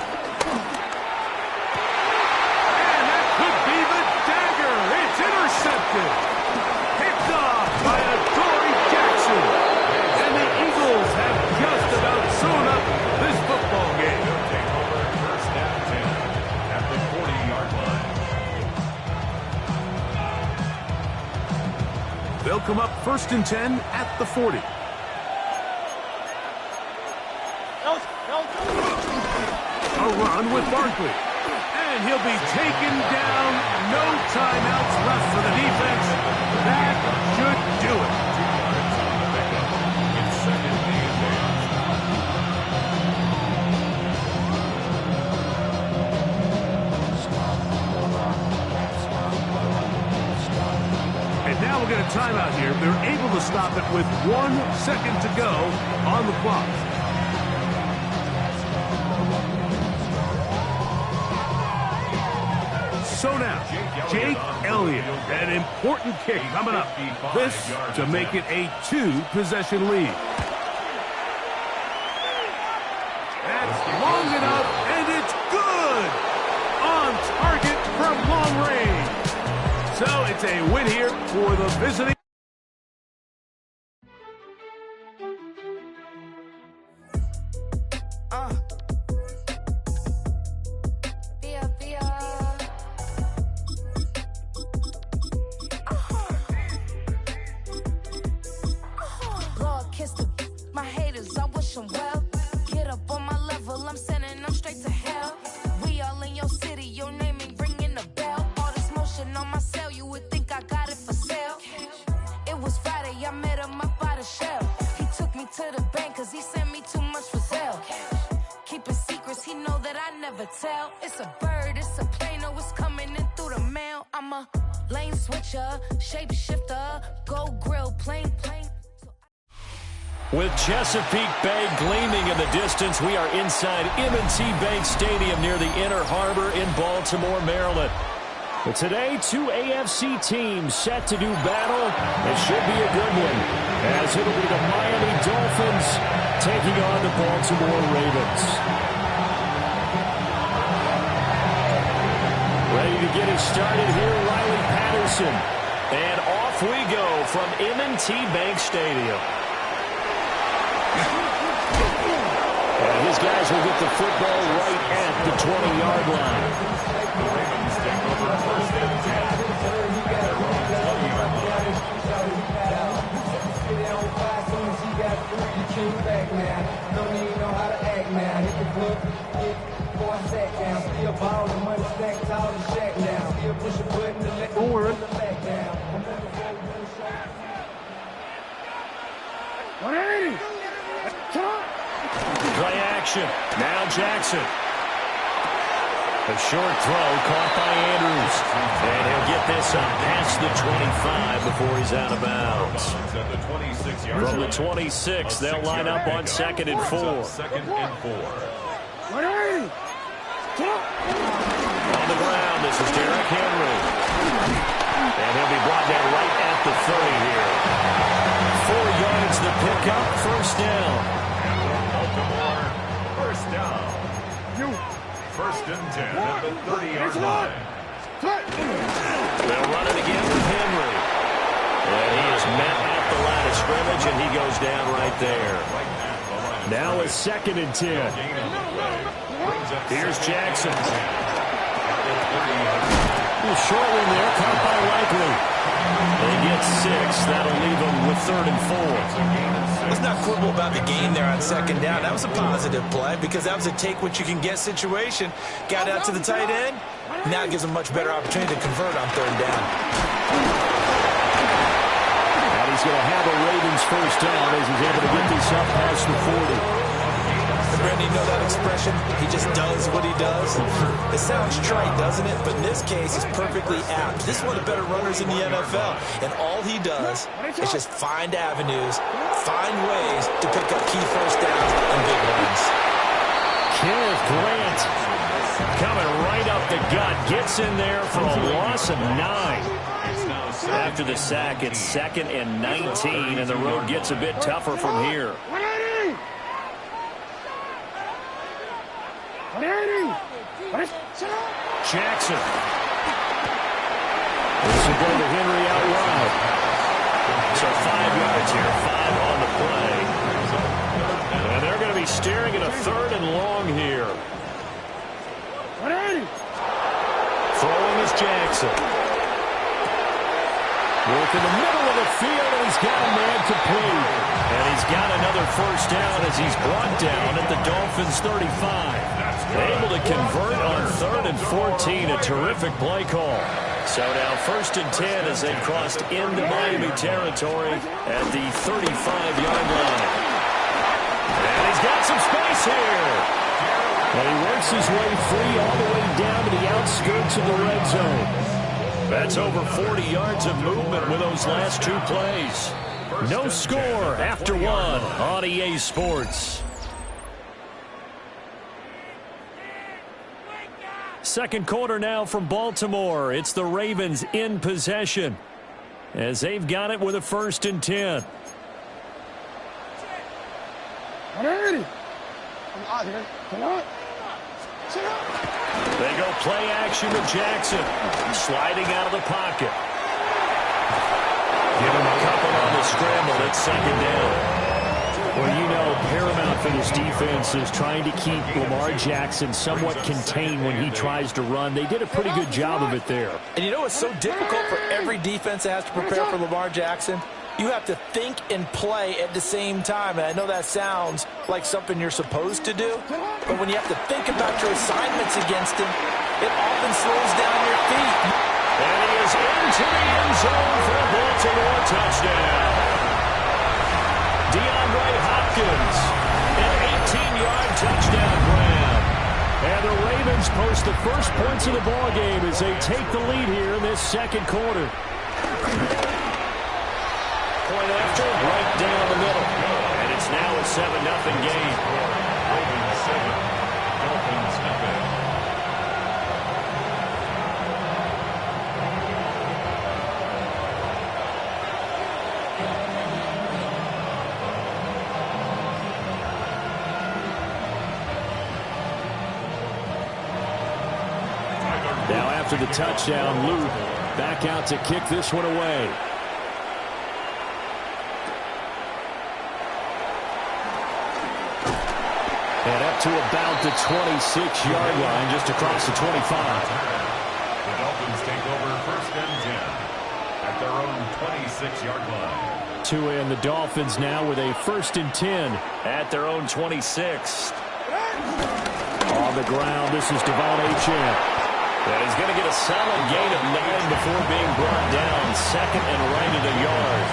And that could be the dagger. It's intercepted. Picked off by Adoree Jackson. And the Eagles have just about sewn up this football game. They'll take over 1st and 10 at the 40-yard line. They'll come up 1st and 10 at the 40. A run with Barkley. And he'll be taken down. No timeouts left for the defense. That should do it. 2 yards on the pickup. It's 2nd and 10. And now we'll get a timeout here. They're able to stop it with 1 second to go on the clock. So now, Jake Elliott, an important kick coming up. This to make it a 2-possession lead. That's long enough, and it's good! On target from long range. So it's a win here for the visiting. It's a bird, it's a plane, oh, it's coming in through the mail. I'm a lane switcher, shape shifter, go grill, plane. With Chesapeake Bay gleaming in the distance, we are inside M&T Bank Stadium near the Inner Harbor in Baltimore, Maryland. But today, 2 AFC teams set to do battle. It should be a good one, as it'll be the Miami Dolphins taking on the Baltimore Ravens. Ready to get it started here, Riley Patterson. And off we go from M&T Bank Stadium. And his guys will get the football right at the 20-yard line. The Ravens take over 1st and 10. Their own 20-yard line. Play action. Now Jackson. A short throw caught by Andrews. And he'll get this up past the 25 before he's out of bounds. From the 26, they'll line up on 2nd and 4. 2nd and 4. On the ground, this is Derrick Henry. And he'll be brought down right at the 30 here. 4 yards the pickup, 1st down. Baltimore, 1st down. 1st and 10 at the 30-yard line. They'll run it again with Henry. And he is met at the line of scrimmage, and he goes down right there. Now it's 2nd and 10. Here's Jackson. Shortly there, caught by Likely. They get 6. That'll leave them with 3rd and 4. Let's not quibble about the game there on 2nd down. That was a positive play because that was a take-what-you-can-get situation. Got out to the tight end. Now it gives them a much better opportunity to convert on 3rd down. And he he's going to have a Ravens first down as he's able to get this up past the 40. Brandon, you know that expression? He just does what he does. It sounds trite, doesn't it? But in this case, it's perfectly apt. This is one of the better runners in the NFL. And all he does is just find avenues, find ways to pick up key first downs and big runs. Kenneth Grant coming right up the gut. Gets in there for a loss of 9. After the sack, it's 2nd and 19, and the road gets a bit tougher from here. Jackson. This will go to Henry out wide. So 5 yards here, 5 on the play. And they're going to be staring at a 3rd and long here. Throwing is Jackson. Work in the middle of the field, and he's got a man complete. And he's got another first down as he's brought down at the Dolphins' 35. Able to convert on 3rd and 14, a terrific play call. So now 1st and 10 as they've crossed into Miami territory at the 35-yard line. And he's got some space here. And he works his way free all the way down to the outskirts of the red zone. That's over 40 yards of movement with those last 2 plays. No score after 1 on EA Sports. Second quarter now from Baltimore. It's the Ravens in possession as they've got it with a 1st and 10. They go play action with Jackson. Sliding out of the pocket. Give him a couple on the scramble. It's 2nd down. Well, you know, paramount for this defense is trying to keep Lamar Jackson somewhat contained when he tries to run. They did a pretty good job of it there. And you know it's so difficult for every defense that has to prepare for Lamar Jackson? You have to think and play at the same time. And I know that sounds like something you're supposed to do, but when you have to think about your assignments against him, it often slows down your feet. And he is into the end zone for a Baltimore touchdown. DeAndre Hopkins, an 18-yard touchdown grab. And the Ravens post the first points of the ballgame as they take the lead here in this second quarter. Point after, right down the middle. And it's now a 7-0 game. Ravens 7, Dolphins nothing. Now after the touchdown, Luke back out to kick this one away. And up to about the 26-yard line, just across the 25. The Dolphins take over 1st and 10 at their own 26-yard line. Tua and the Dolphins now with a 1st and 10 at their own 26. On the ground, this is Devon Achane. And he's going to get a solid gain of 9 before being brought down. 2nd and right at a yard.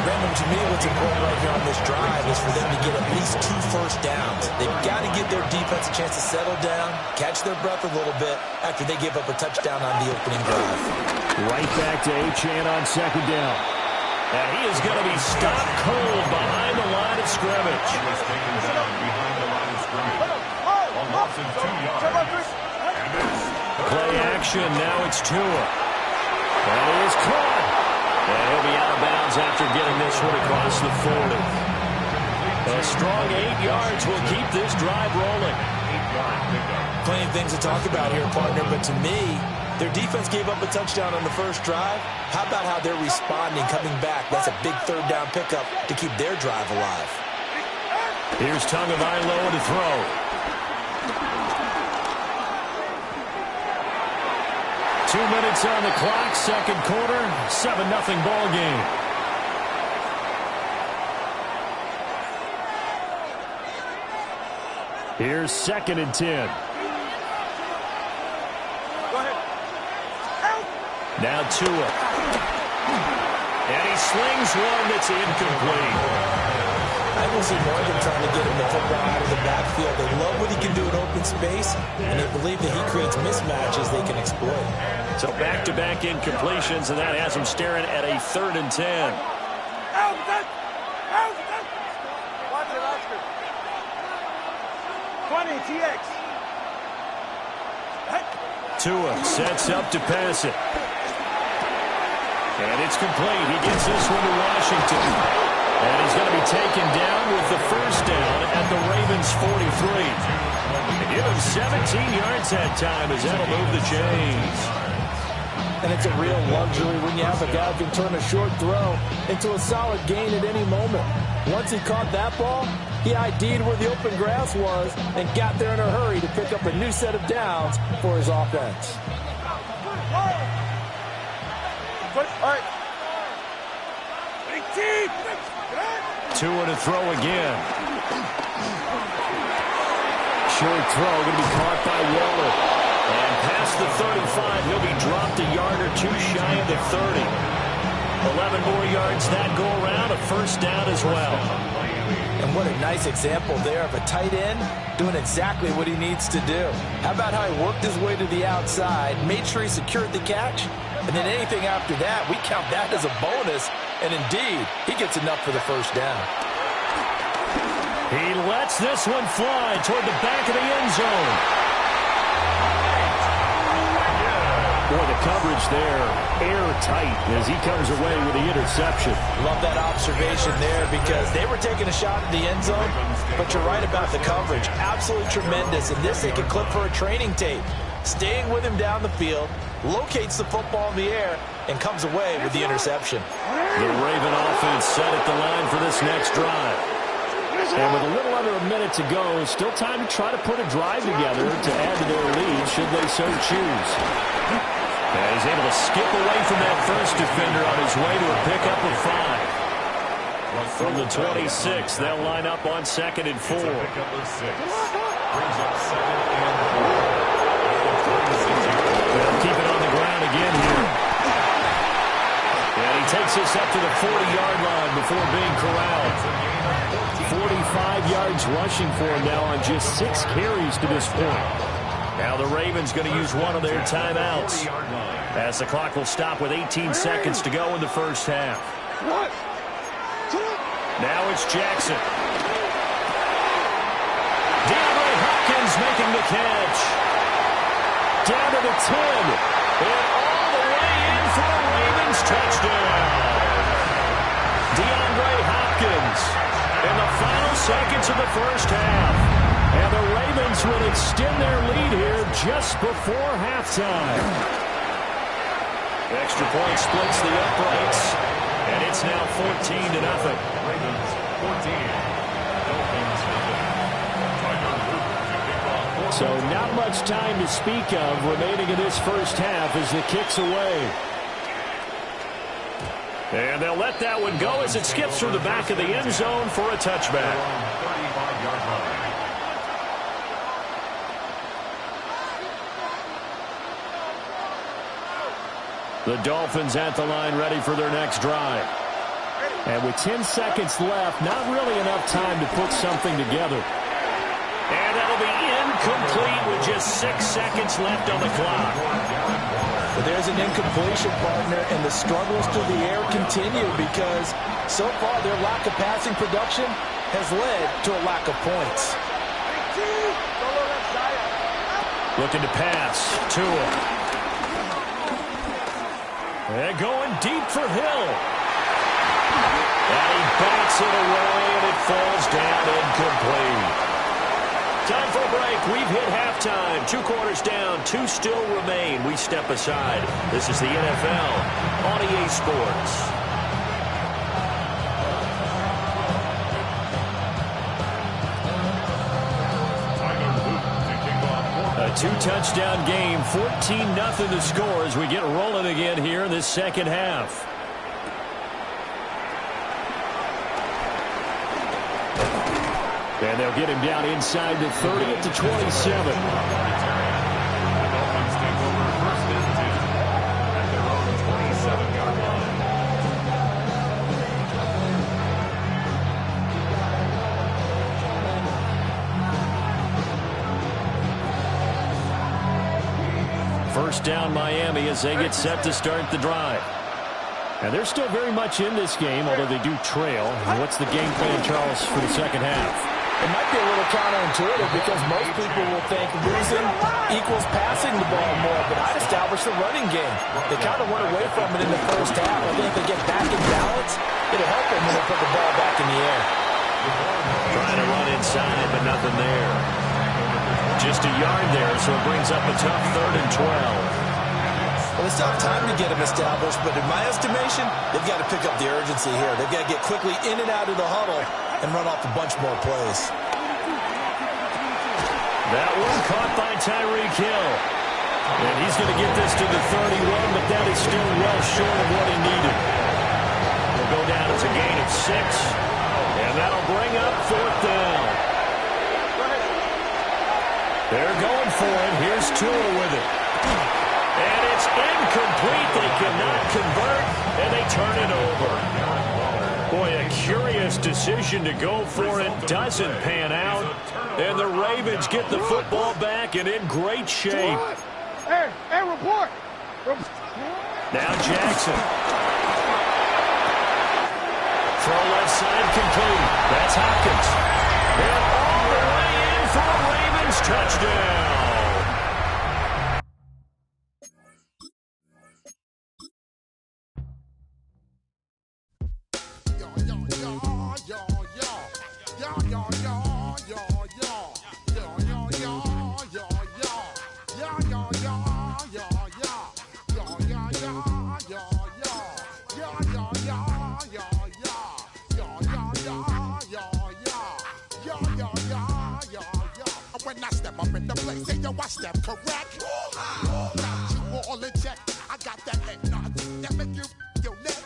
Brandon, to me, what's important right here on this drive is for them to get at least 2 first downs. They've got to give their defense a chance to settle down, catch their breath a little bit after they give up a touchdown on the opening drive. Right back to Achane on 2nd down. And he is going to be stopped cold behind the line of scrimmage. He was taken down behind the line of scrimmage. A loss of 2 yards. Play action, now it's Tua. And he is caught. And he'll be out of bounds after getting this one across the 40. A strong 8 yards will keep this drive rolling. Plenty of things to talk about here, partner, but to me, their defense gave up a touchdown on the first drive. How about how they're responding, coming back? That's a big 3rd down pickup to keep their drive alive. Here's Tagovailoa to throw. 2 minutes on the clock, second quarter, 7-0 ball game. Here's 2nd and 10. Now Tua. And he he slings one that's incomplete. I will see more than trying to get him the football out of the backfield. They love what he can do in open space, and they believe that he creates mismatches they can exploit. So back-to-back incompletions, and that has him staring at a 3rd and 10. Watch it, Oscar. 20, TX. Tua sets up to pass it. And it's complete. He gets this one to Washington. And he's going to be taken down with the first down at the Ravens' 43. They give him 17 yards that time as that'll move the chains. And it's a real luxury when you have a guy who can turn a short throw into a solid gain at any moment. Once he caught that ball, he ID'd where the open grass was and got there in a hurry to pick up a new set of downs for his offense. Tua to throw again. Short throw going to be caught by Waller. And past the 35, he'll be dropped a yard or two shy of the 30. 11 more yards that go around, a first down as well. And what a nice example there of a tight end doing exactly what he needs to do. How about how he worked his way to the outside, made sure he secured the catch, and then anything after that, we count that as a bonus. And indeed, he gets enough for the first down. He lets this one fly toward the back of the end zone. Boy, the coverage there, airtight as he comes away with the interception. Love that observation there because they were taking a shot at the end zone, but you're right about the coverage. Absolutely tremendous. And this they can clip for a training tape. Staying with him down the field, locates the football in the air, and comes away with the interception. The Raven offense set at the line for this next drive. And with a little under a minute to go, still time to try to put a drive together to add to their lead should they so choose. And he's able to skip away from that first defender on his way to a pickup of 5. From the 26, they'll line up on 2nd and 4. Pickup of 6. Brings up 2nd and 4. They'll keep it on the ground again here. And he takes this up to the 40-yard line before being corralled. 45 yards rushing for him now on just 6 carries to this point. Now the Ravens going to use one of their timeouts as the clock will stop with 18 seconds to go in the first half. Now it's Jackson. DeAndre Hopkins making the catch. Down to the 10. And all the way in for a Ravens touchdown. DeAndre Hopkins in the final seconds of the first half. And the Ravens will extend their lead here just before halftime. Extra point splits the uprights, and it's now 14-0. Ravens 14. So not much time to speak of remaining in this first half as the kick's away. And they'll let that one go as it skips through the back of the end zone for a touchback. 35-yard line. The Dolphins at the line ready for their next drive. And with 10 seconds left, not really enough time to put something together. And that'll be incomplete with just 6 seconds left on the clock. But there's an incompletion, partner, and the struggles through the air continue because so far their lack of passing production has led to a lack of points. Looking to pass. Tua. And going deep for Hill. And he bats it away, and it falls down incomplete. Time for a break. We've hit halftime. 2 quarters down. 2 still remain. We step aside. This is the NFL on EA Sports. A 2-touchdown game. 14-0 to score as we get rolling again here in this second half. And they'll get him down inside the 30 at the 27. first down Miami as they get set to start the drive. And they're still very much in this game, although they do trail. And what's the game plan, Charles, for the second half? It might be a little counterintuitive because most people will think losing equals passing the ball more, but I'd establish the running game. They kind of went away from it in the first half. I think if they get back in balance, it'll help them when they put the ball back in the air. Trying to run inside, but nothing there. Just a yard there, so it brings up a tough 3rd and 12. Well, they still have time to get them established, but in my estimation, they've got to pick up the urgency here. They've got to get quickly in and out of the huddle and run off a bunch more plays. That one caught by Tyreek Hill. And he's going to get this to the 31, but that is still well short of what he needed. We'll go down as a gain of 6, and that'll bring up 4th down. They're going for it. Here's Tua with it. And it's incomplete. They cannot convert, and they turn it over. Boy, a curious decision to go for it. Doesn't pan out. And the Ravens get the football back and in great shape. Hey, report. Now Jackson. Throw left side complete. That's Hopkins. And all the way in for a Ravens touchdown. I step correct. Got you all in check. I got that head nod that make you your neck.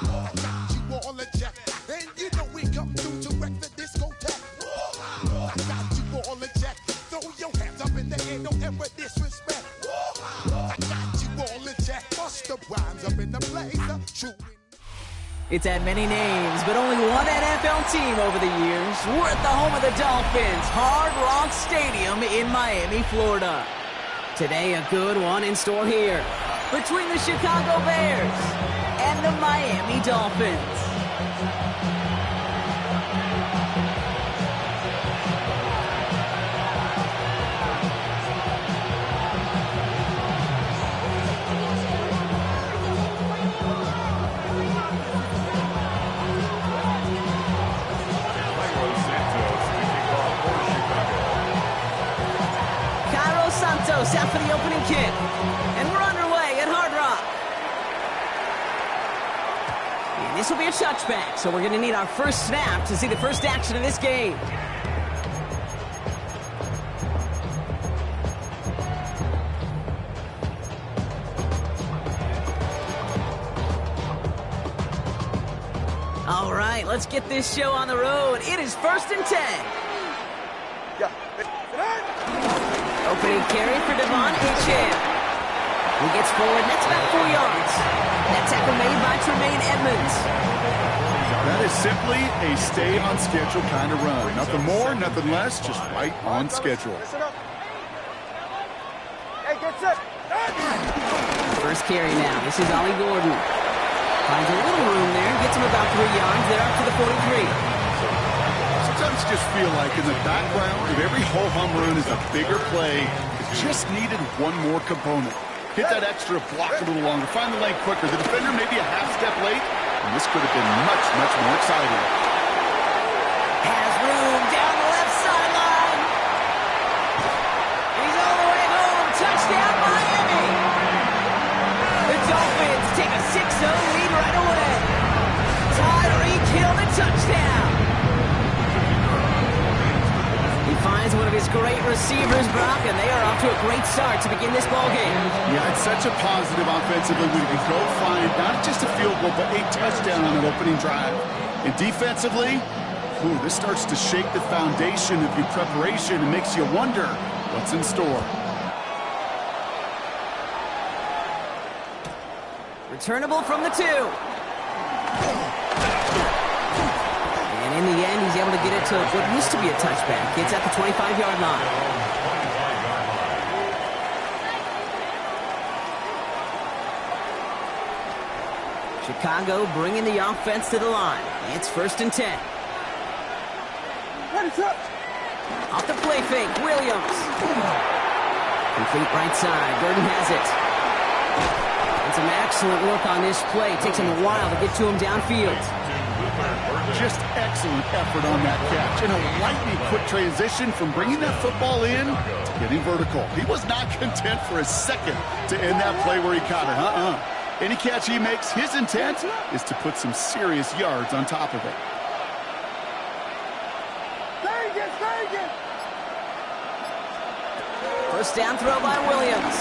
I got you all in check. And you know we come through to wreck the discotheque. I got you all in check. Throw your hands up in the air, don't ever disrespect. I got you all in check. Bust the rhymes up in the place. True. It's had many names, but only one NFL team over the years. We're at the home of the Dolphins, Hard Rock Stadium in Miami, Florida. Today, a good one in store here between the Chicago Bears and the Miami Dolphins. Out for the opening kick. And we're underway at Hard Rock. And this will be a touchback, so we're going to need our first snap to see the first action of this game. All right, let's get this show on the road. It is 1st and 10. Opening carry for Devon Achane. He gets forward, that's about 4 yards. That tackle made by Tremaine Edmonds. That is simply a stay-on-schedule kind of run. Nothing more, nothing less, just right on schedule. Hey, get set. First carry now. This is Ollie Gordon. Finds a little room there, gets him about 3 yards. They're up to the 43. Sometimes just feel like in the background of every ho-hum run is a bigger play. It just needed one more component. Hit that extra block a little longer. Find the lane quicker. The defender maybe a half step late, and this could have been much, much more exciting. Has room down the left sideline. He's all the way home. Touchdown, Miami. The Dolphins take a 6-0 lead right away. Tyreek Hill, the touchdown. Finds one of his great receivers, Brock, and they are off to a great start to begin this ball game. Yeah, it's such a positive offensively when you go find not just a field goal, but a touchdown on an opening drive. And defensively, this starts to shake the foundation of your preparation and makes you wonder what's in store. Returnable from the 2. In the end, he's able to get it to what used to be a touchback. It's at the 25-yard line. Chicago bringing the offense to the line. It's 1st and 10. Off the play fake, Williams. Complete right side, Burton has it. And some excellent work on this play. Takes him a while to get to him downfield. Just excellent effort on that catch. And a lightning quick transition from bringing that football in to getting vertical. He was not content for a second to end that play where he caught it. Any catch he makes, his intent is to put some serious yards on top of it. First down throw by Williams.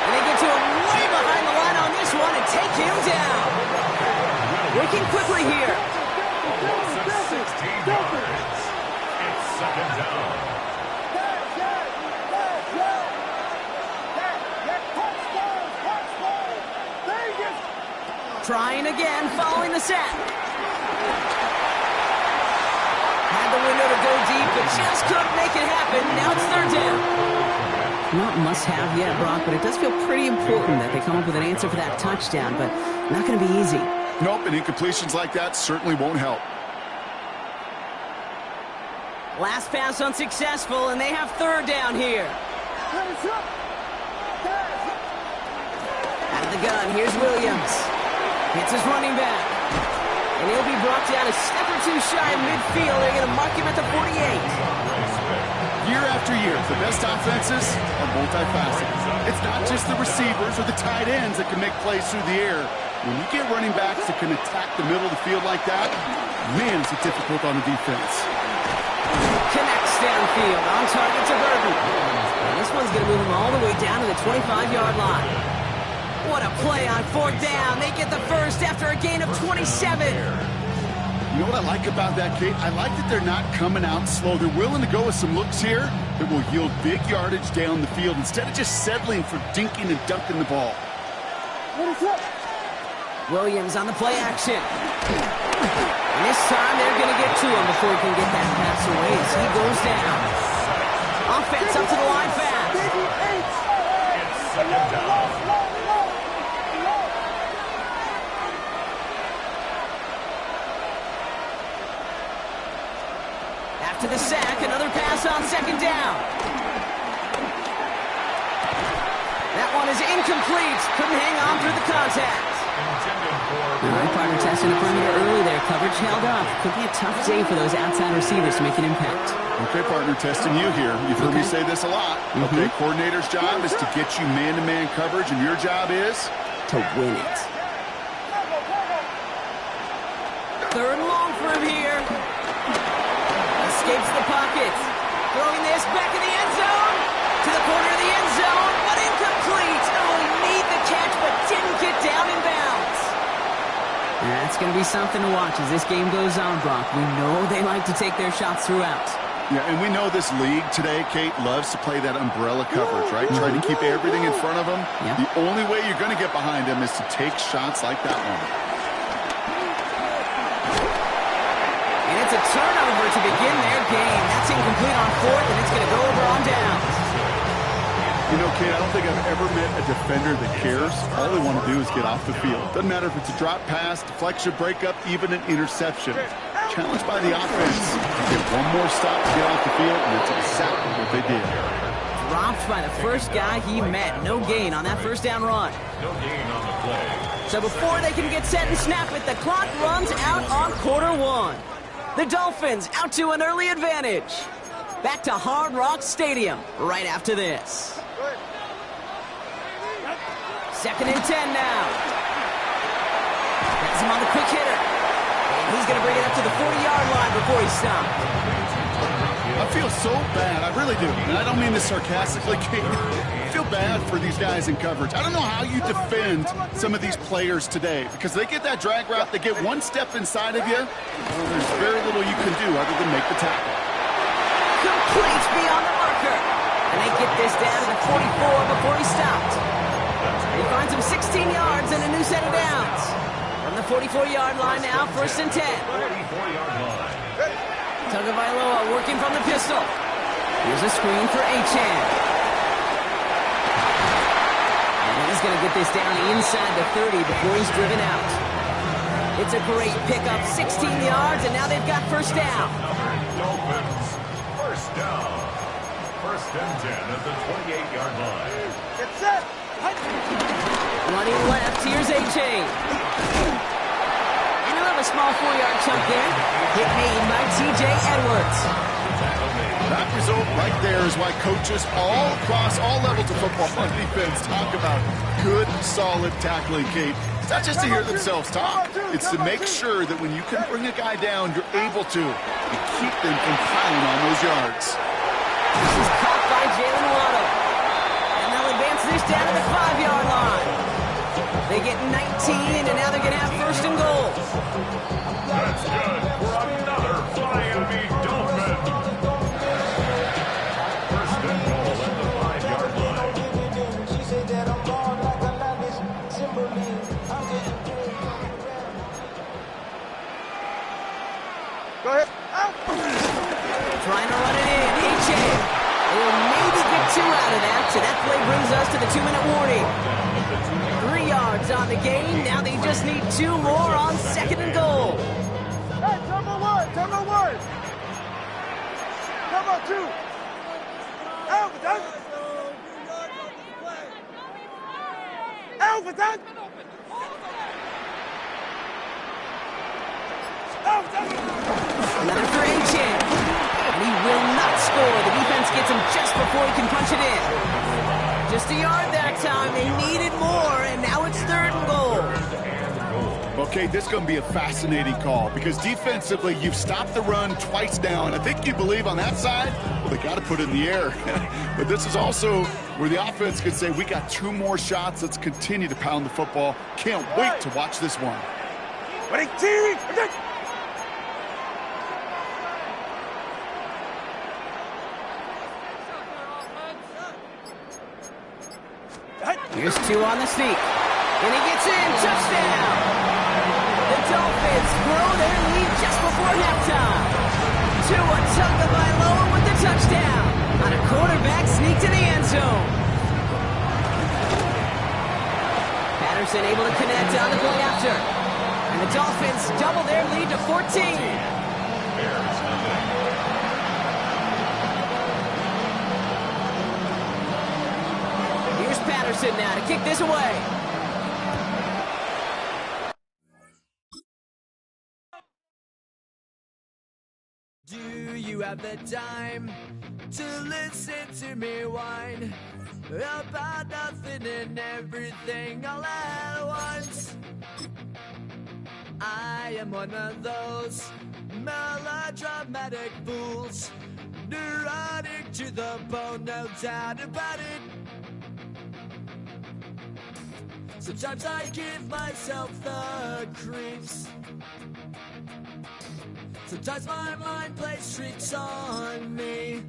And they get to him way behind the line on this one and take him down. Working quickly here. 16 yards. It's 2nd down. Trying again, following the sack. Had the window to go deep, but just couldn't make it happen. Now it's 3rd down. Not must-have yet, Brock, but it does feel pretty important that they come up with an answer for that touchdown, but not going to be easy. Nope, and incompletions like that certainly won't help. Last pass unsuccessful, and they have 3rd down here. Out of the gun, here's Williams. Hits his running back. And he'll be brought down a step or two shy of midfield. They're going to mark him at the 48. Year after year, the best offenses are multifaceted. It's not just the receivers or the tight ends that can make plays through the air. When you get running backs that can attack the middle of the field like that, man, is it difficult on the defense. Connects downfield, on target to Burton. And this one's going to move him all the way down to the 25-yard line. What a play on 4th down. They get the first after a gain of 27. You know what I like about that, Kate? I like that they're not coming out slow. They're willing to go with some looks here that will yield big yardage down the field instead of just settling for dinking and dunking the ball. Williams on the play action. And this time they're going to get to him before he can get that pass away as he goes down. Offense up to the line fast. It's 2nd down. To the sack, another pass on 2nd down. That one is incomplete. Couldn't hang on through the contact. All right, partner testing the perimeter early there. Coverage held up. Could be a tough day for those outside receivers to make an impact. Okay, partner, testing you here. You've heard me say this a lot. Okay, coordinator's job is to get you man-to-man coverage, and your job is to win it. 3rd and long for him here. Escapes the pocket. Throwing this back in the end zone. To the corner of the end zone, but incomplete. Oh, he made the catch, but didn't get down in bounds. That's going to be something to watch as this game goes on, Brock. We know they like to take their shots throughout. Yeah, and we know this league today, Kate, loves to play that umbrella coverage, right? Trying to keep everything in front of them. Yeah. The only way you're going to get behind them is to take shots like that one. And it's a turnover to begin their game. That's incomplete on 4th, and it's going to go over on downs. You know, Kate, I don't think I've ever met a defender that cares. All they want to do is get off the field. Doesn't matter if it's a drop pass, deflection, breakup, even an interception. Challenged by the offense. Get one more stop to get off the field, and that's exactly what they did. Dropped by the first guy he met. No gain on that 1st down run. No gain on the play. So before they can get set and snap it, the clock runs out on quarter 1. The Dolphins out to an early advantage. Back to Hard Rock Stadium right after this. 2nd and 10 now. That's him on the quick hitter. And he's going to bring it up to the 40-yard line before he's stopped. I feel so bad. I really do. And I don't mean this sarcastically, Kate. I feel bad for these guys in coverage. I don't know how you defend some of these players today because they get that drag route, they get one step inside of you, well, there's very little you can do other than make the tackle. Complete beyond the marker. And they get this down to the 44 before he stopped. He finds him 16 yards and a new set of downs. From the 44-yard line now, 1st and 10. 44-yard line. Tagovailoa working from the pistol. Here's a screen for Achane. And he's going to get this down inside the 30 before he's driven out. It's a great pickup, 16 yards, and now they've got first down. Dolphins, first down. First and 10 at the 28-yard line. Get set. Running left, here's A.J. And he'll have a small 4-yard chunk there. Hit made by T.J. Edwards. That result right there is why coaches all across all levels of football on defense talk about good, solid tackling, Kate. It's not just to hear themselves talk. It's to make sure that when you can bring a guy down, you're able to keep them from piling on those yards. This is caught by Jalen Waddle. And they'll advance this down to the 5-yard line. They get 19, and now they're going to have first and goal. That's good for another Miami Dolphin. First and goal at the 5-yard line. Go ahead. Trying to run it in. A.J. They'll maybe get 2 out of that. So that play brings us to the 2-minute warning. 3 yards on the gain. Now they just need 2 more on second and goal. Hey, number one. Number 2. Alvarez. Another for A.J. And he will not score. The defense gets him just before he can punch it in. Just a yard that time. They needed more, and now it's third and goal. Okay, this is going to be a fascinating call because defensively, you've stopped the run twice now, and I think you believe on that side, well, they got to put it in the air. But this is also where the offense could say, we got 2 more shots. Let's continue to pound the football. Can't wait to watch this one. Here's 2 on the sneak. And he gets in. Touchdown! The Dolphins grow their lead just before halftime. Tua Tagovailoa with the touchdown on a quarterback sneak to the end zone. Patterson able to connect on the play after. And the Dolphins double their lead to 14. Patterson now to kick this away. Do you have the time to listen to me whine about nothing and everything all at once? I am one of those melodramatic fools, neurotic to the bone, no doubt about it. Sometimes I give myself the creeps. Sometimes my mind plays tricks on me.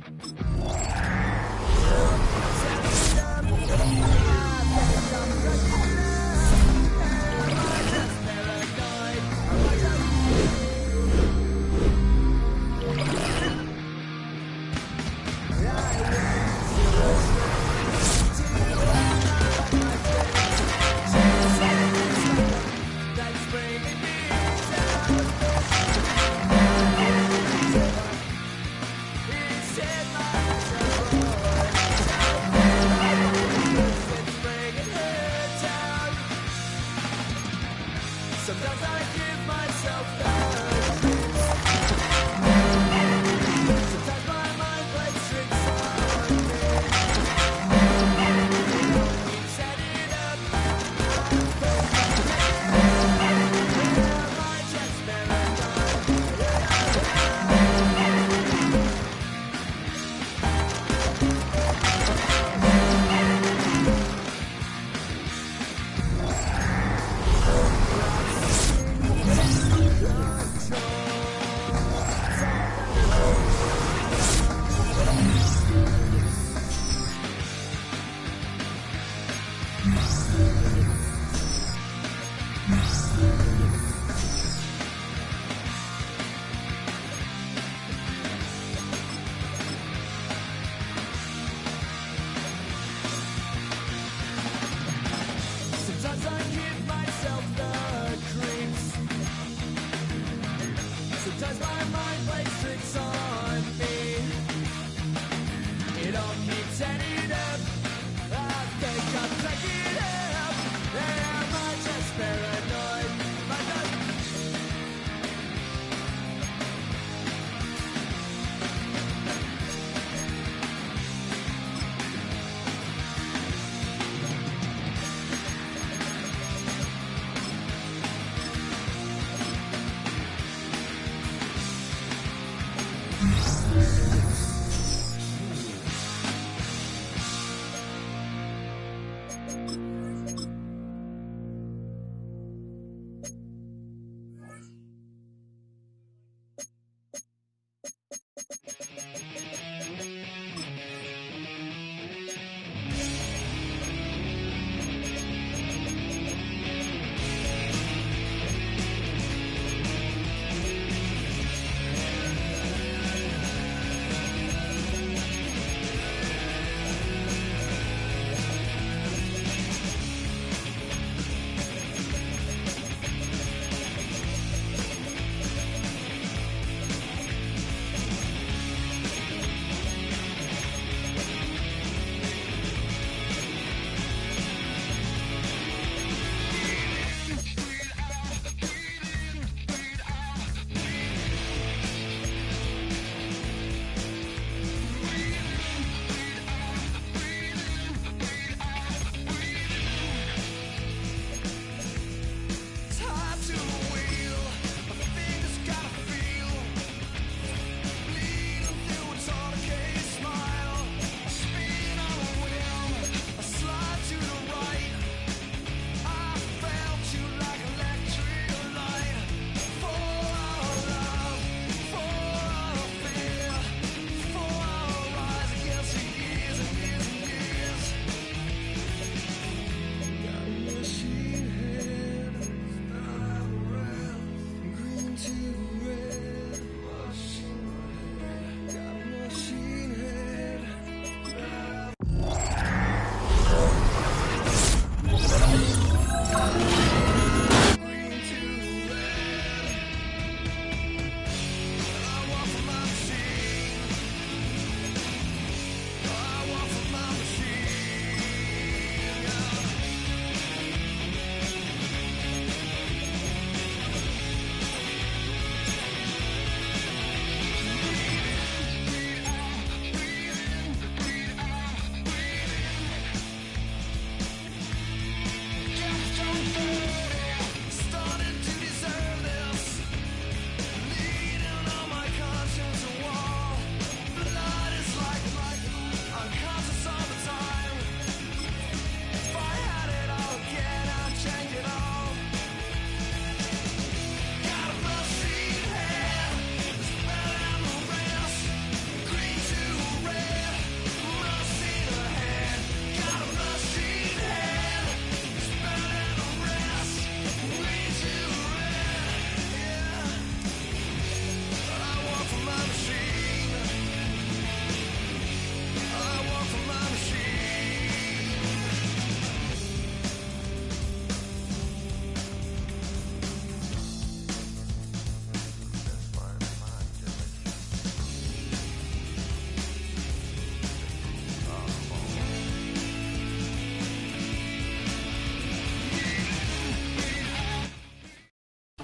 Sometimes my mind plays tricks on me. It all keeps adding up. I think I'm cracking up. Am I just paranoid? Am I just...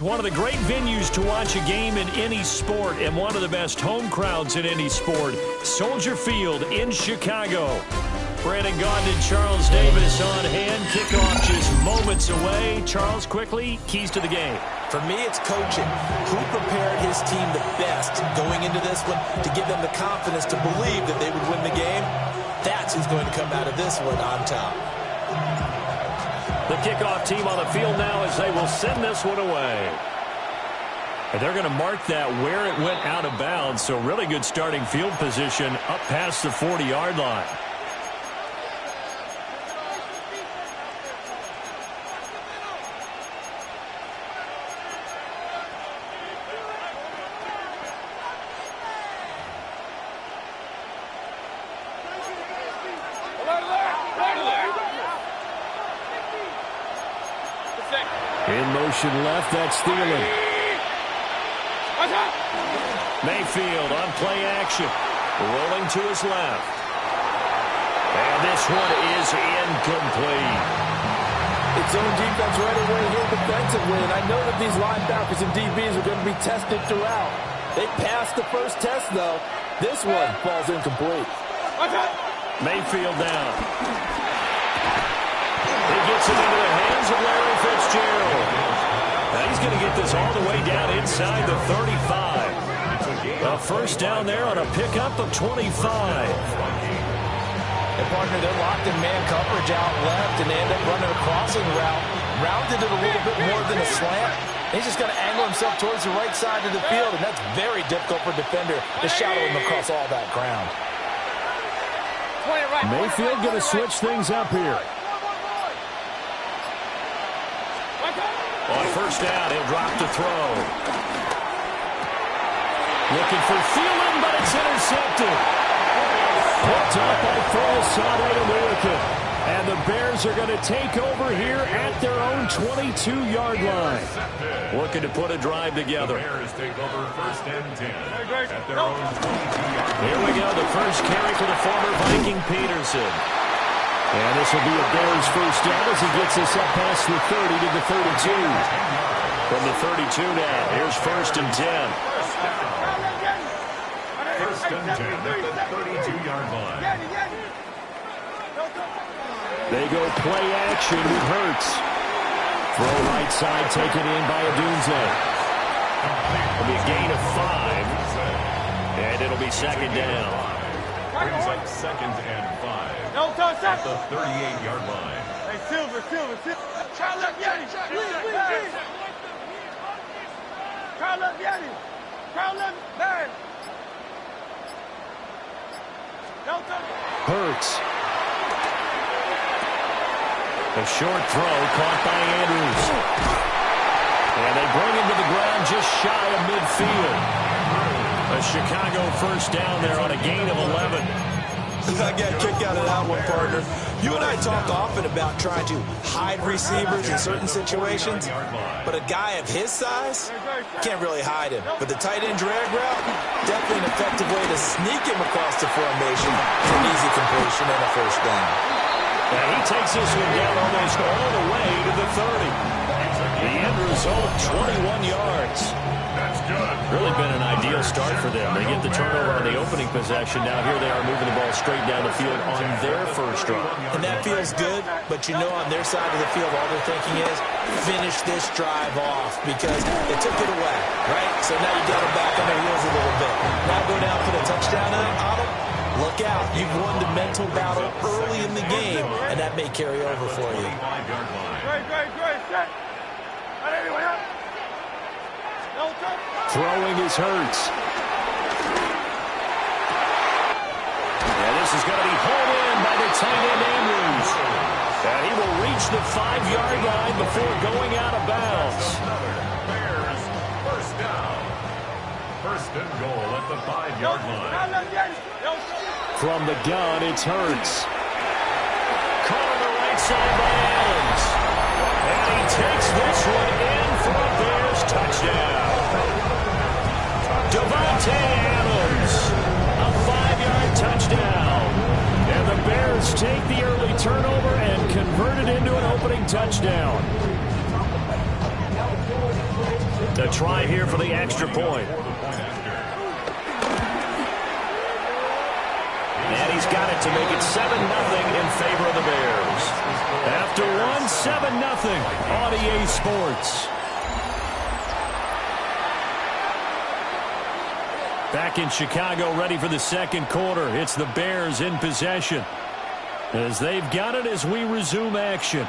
One of the great venues to watch a game in any sport and one of the best home crowds in any sport, Soldier Field in Chicago. Brandon Gaudin and Charles Davis on hand. Kickoff just moments away. Charles, quickly, keys to the game. For me, it's coaching. Who prepared his team the best going into this one to give them the confidence to believe that they would win the game? That's who's going to come out of this one on top. The kickoff team on the field now as they will send this one away. And they're going to mark that where it went out of bounds, so really good starting field position up past the 40-yard line. In motion left, that's Thielen. Mayfield on play action. Rolling to his left. And this one is incomplete. It's zone defense right away here defensively, and I know that these linebackers and DBs are going to be tested throughout. They passed the first test, though. This one falls incomplete. Mayfield down. He gets it into the hands of Larry Fitzgerald. Now he's going to get this all the way down inside the 35. A first down there on a pickup of 25. And partner, they're locked in man coverage out left, and they end up running a crossing route. Rounded it a little bit more than a slant. He's just going to angle himself towards the right side of the field, and that's very difficult for a defender to shadow him across all that ground. Mayfield going to switch things up here. On first down, he'll drop to throw. Looking for Thielen, but it's intercepted. Picked up by Full-Sade American. And the Bears are going to take over here at their own 22-yard line. Looking to put a drive together. The Bears take over first and 10 at their own 22-yard line. Here we go, the first carry for the former Viking Peterson. And this will be a Bears first down as he gets us up past the 30 to the 32. From the 32 now, here's first and 10. First and 10 at the 32-yard line. They go play action with Hurts. Throw right side taken in by Adunze. It'll be a gain of 5. And it'll be second down. Brings up second and 5 at the 38-yard line. Hey, Silver. Try left Yeti. Try left Yeti. Try left man. Hurts. A short throw caught by Andrews. And they bring him to the ground just shy of midfield. A Chicago first down there on a gain of 11. I got a kick out of that one, partner. You and I talk often about trying to hide receivers in certain situations, but a guy of his size can't really hide him. But the tight end drag route, definitely an effective way to sneak him across the formation for an easy completion and a first down. And he takes this one down almost all the way to the 30. The end result, 21 yards. That's good. Really been an ideal start for them. They get the turnover on the opening possession. Now here they are moving the ball straight down the field on their first drive. And that feels good, but you know on their side of the field all they're thinking is finish this drive off because they took it away, right? So now you got them back on their heels a little bit. Now go down, put a touchdown on them. Look out. You've won the mental battle early in the game, and that may carry over for you. Great. Set. Throwing is Hurts. And this is going to be hauled in by the tight end Andrews. And he will reach the 5-yard line before going out of bounds. Bears first down. First and goal at the 5-yard line. From the gun, it's Hurts. Caught on the right side by Adams. And he takes this one in for a Bears touchdown. Devontae Adams, a 5-yard touchdown. And the Bears take the early turnover and convert it into an opening touchdown. A try here for the extra point. And he's got it to make it 7-0 in favor of the Bears. After one, 7-0 on EA Sports. Back in Chicago, ready for the second quarter. It's the Bears in possession. As they've got it as we resume action.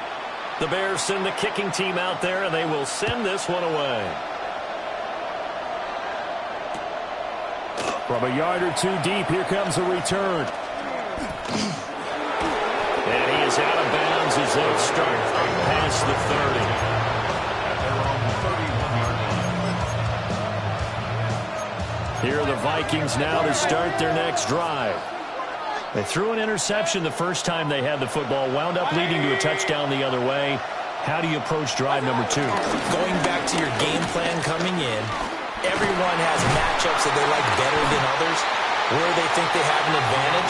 The Bears send the kicking team out there, and they will send this one away. From a yard or two deep, here comes a return. And he is out of bounds as they start past the 30. Here are the Vikings now to start their next drive. They threw an interception the first time they had the football, wound up leading to a touchdown the other way. How do you approach drive number 2? Going back to your game plan coming in, Everyone has matchups that they like better than others. Where they think they have an advantage,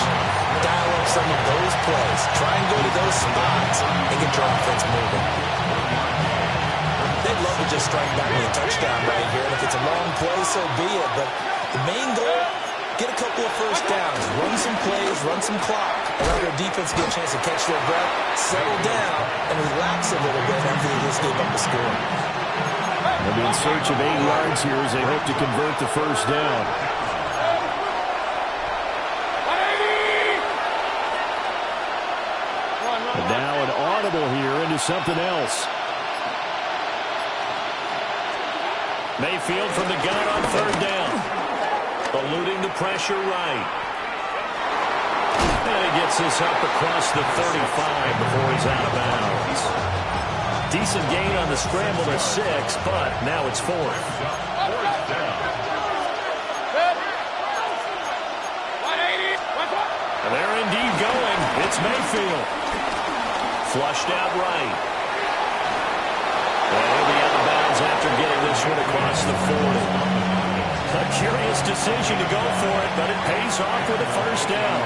dial up some of those plays. Try and go to those spots and get your offense moving. They'd love to just strike back with a touchdown right here, and if it's a long play, so be it. But the main goal, get a couple of first downs, run some plays, run some clock, allow their defense to get a chance to catch their breath, settle down, and relax a little bit after they just gave up the score. They'll be in search of 8 yards here as they hope to convert the first down. But now an audible here into something else. Mayfield from the gun on third down. Eluding the pressure right. And he gets this up across the 35 before he's out of bounds. Decent gain on the scramble to 6, but now it's 4th. And they're indeed going. It's Mayfield. Flushed out right. And he'll be out of bounds after getting this one across the 40. A curious decision to go for it, but it pays off with a first down.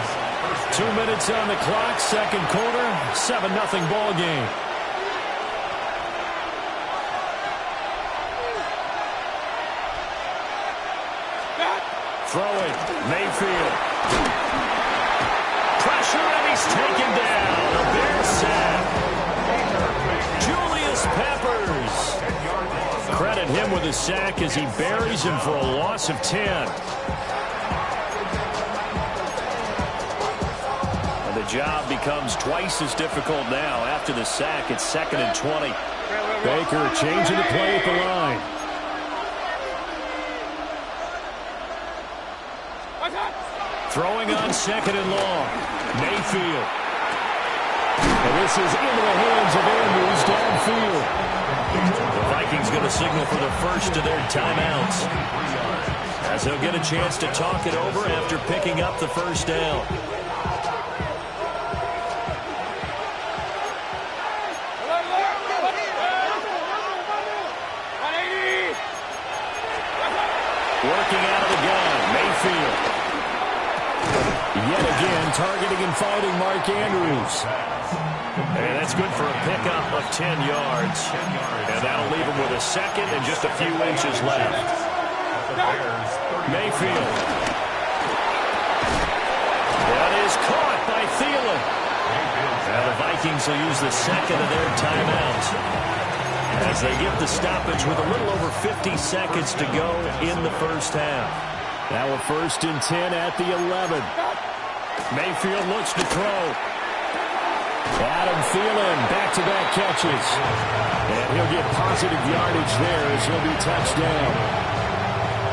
2 minutes on the clock, second quarter, 7-0 ball game. Throwing, Mayfield. Pressure, and he's taken down. A Bears sack. Julius Peppers. Credit him with a sack as he buries him for a loss of 10. And the job becomes twice as difficult now. After the sack, it's 2nd and 20. Baker changing the play at the line. Throwing on 2nd and long. Mayfield. And this is into the hands of Andrews downfield. The Vikings going to signal for the first of their timeouts, as they'll get a chance to talk it over after picking up the first down. Working out of the gun, Mayfield. Yet again, targeting and finding Mark Andrews. And that's good for a pickup of 10 yards. And that'll leave him with a second and just a few inches left. Mayfield. That is caught by Thielen. Now the Vikings will use the second of their timeouts as they get the stoppage with a little over 50 seconds to go in the first half. Now a 1st and 10 at the 11. Mayfield looks to throw. Adam Thielen, back-to-back catches. And he'll get positive yardage there as he'll be touched down.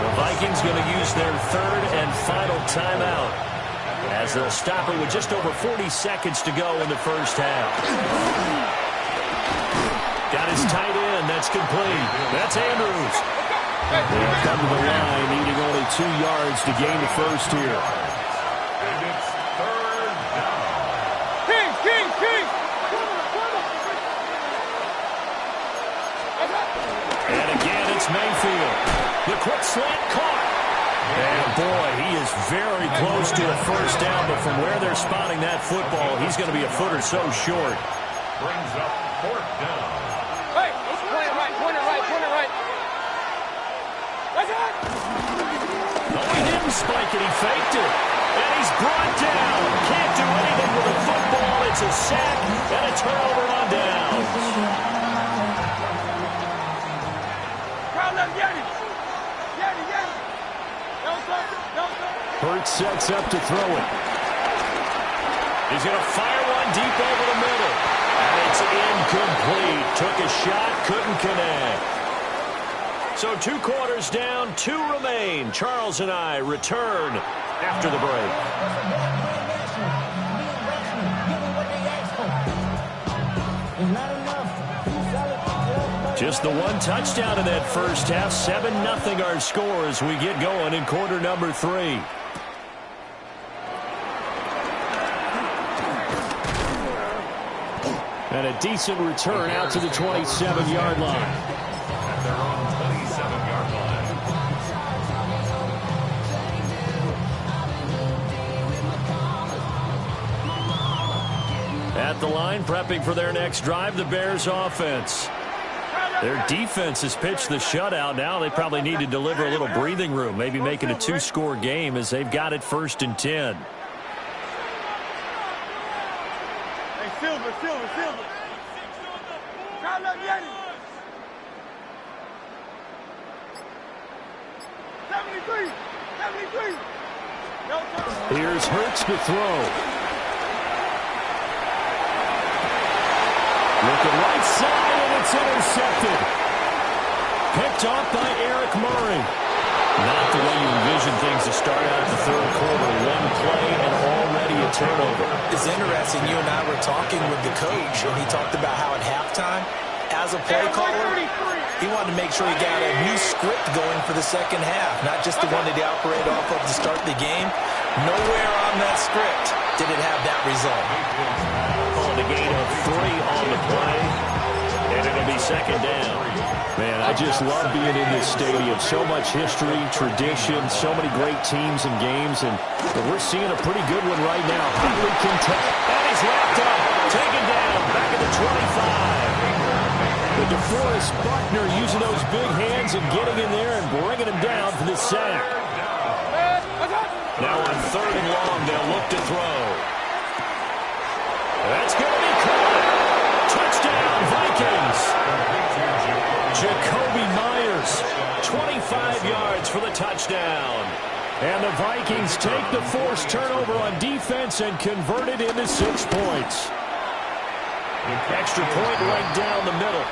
The Vikings going to use their 3rd and final timeout as they'll stop it with just over 40 seconds to go in the first half. Got his tight end. That's complete. That's Andrews. They'll come to the line, needing only 2 yards to gain the first here. And it's 3rd down. King! And again, it's Mayfield. The quick slant caught. And boy, he is very close to a first down, but from where they're spotting that football, he's going to be a foot or so short. Brings up 4th down. Hey, point it right. That's it! No, he didn't spike it. He faked it. And he's brought down. Can't do anything with the football. It's a sack and a turnover on downs. Hurts sets up to throw it. He's going to fire one deep over the middle. And it's incomplete. Took a shot, couldn't connect. So 2 quarters down, 2 remain. Charles and I return after the break. Just the 1 touchdown in that first half. 7-0 our score as we get going in quarter number 3. And a decent return out to the 27-yard line. At their own 27-yard line. the line, prepping for their next drive, the Bears offense. Their defense has pitched the shutout. Now they probably need to deliver a little breathing room, maybe make it a 2-score game as they've got it 1st and 10. Hey, Silver. Call up Yeti. 73. Here's Hurts to throw. Looking right side, and it's intercepted. Picked off by Eric Murray. Not the way you envision things to start out the 3rd quarter. One play and already a turnover. It's interesting. You and I were talking with the coach, and he talked about how at halftime, as a play caller, he wanted to make sure he got a new script going for the second half, not just the one that he operated off of to start the game. Nowhere on that script did it have that result. On the gain of 3 on the play, and it'll be 2nd down. Man, I just love being in this stadium. So much history, tradition, so many great teams and games, and we're seeing a pretty good one right now. Hotly contested. And he's wrapped up, taken down, back at the 25. The DeForest Buckner using those big hands and getting in there and bringing him down for the sack. Now on 3rd and long, they'll look to throw. That's going to be caught. Touchdown, Vikings. Jacoby Myers, 25 yards for the touchdown. And the Vikings take the forced turnover on defense and convert it into 6 points. Extra point right down the middle.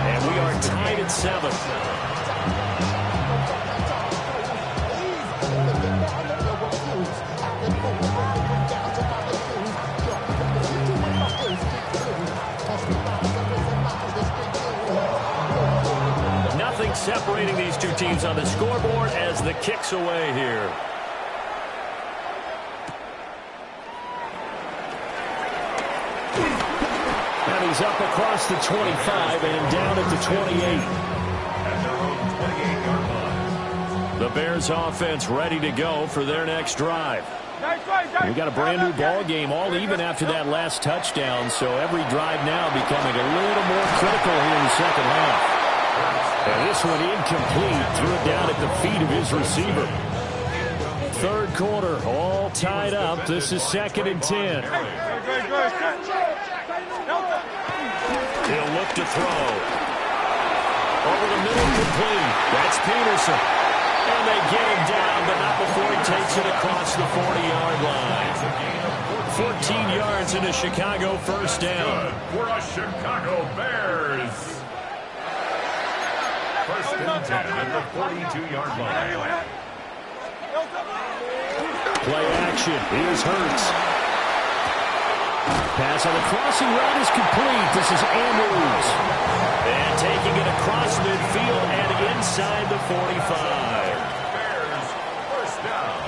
And we are tied at 7. Nothing separating these two teams on the scoreboard as the kick's away here. And he's up across the 25 and down at the 28. The Bears offense ready to go for their next drive. We got a brand new ball game, all even after that last touchdown, so every drive now becoming a little more critical here in the second half. And this one incomplete, threw it down at the feet of his receiver. 3rd quarter, all tied up. This is 2nd and 10. He'll look to throw. Over the middle, complete. That's Peterson. And they get him down, but not before he takes it across the 40-yard line. 14 yards into Chicago, 1st down. For a Chicago Bears. 1st and 10 at the 42-yard line. Play action. Here's Hurts. Pass on the crossing route is complete. This is Andrews. And taking it across midfield and inside the 45. Bears, 1st down.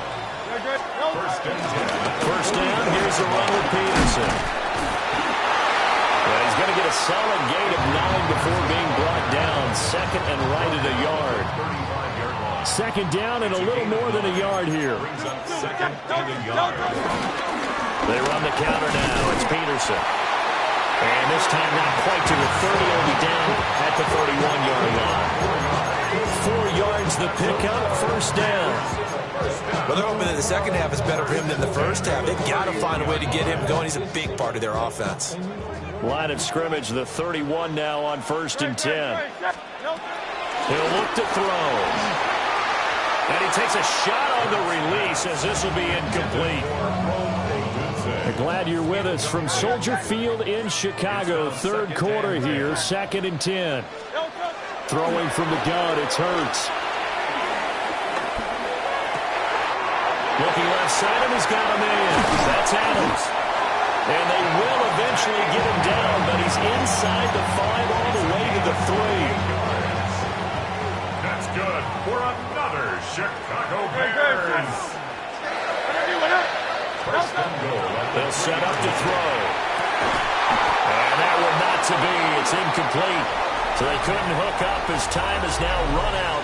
1st and 10. 1st down. Here's the run with Peterson. Well, he's going to get a solid gain of 9 before being brought down. 2nd and right at a yard. 2nd down and a little more than a yard here. 2nd and a yard. They run the counter now. It's Peterson. And this time not quite to the 30. He'll be down at the 31-yard line. 4 yards the pickup. 1st down. Well, they're hoping that the second half is better for him than the first half. They've got to find a way to get him going. He's a big part of their offense. Line of scrimmage, the 31 now on 1st and 10. He'll look to throw. And he takes a shot on the release as this will be incomplete. Glad you're with us from Soldier Field in Chicago. 3rd quarter here, 2nd and 10. Throwing from the gun, it's Hurts. Looking left side, and he's got him in. That's Adams. And they will eventually get him down, but he's inside the 5 all the way to the 3. That's good for another Chicago Bears. They'll set up to throw. And that one not to be. It's incomplete. So they couldn't hook up as time is now run out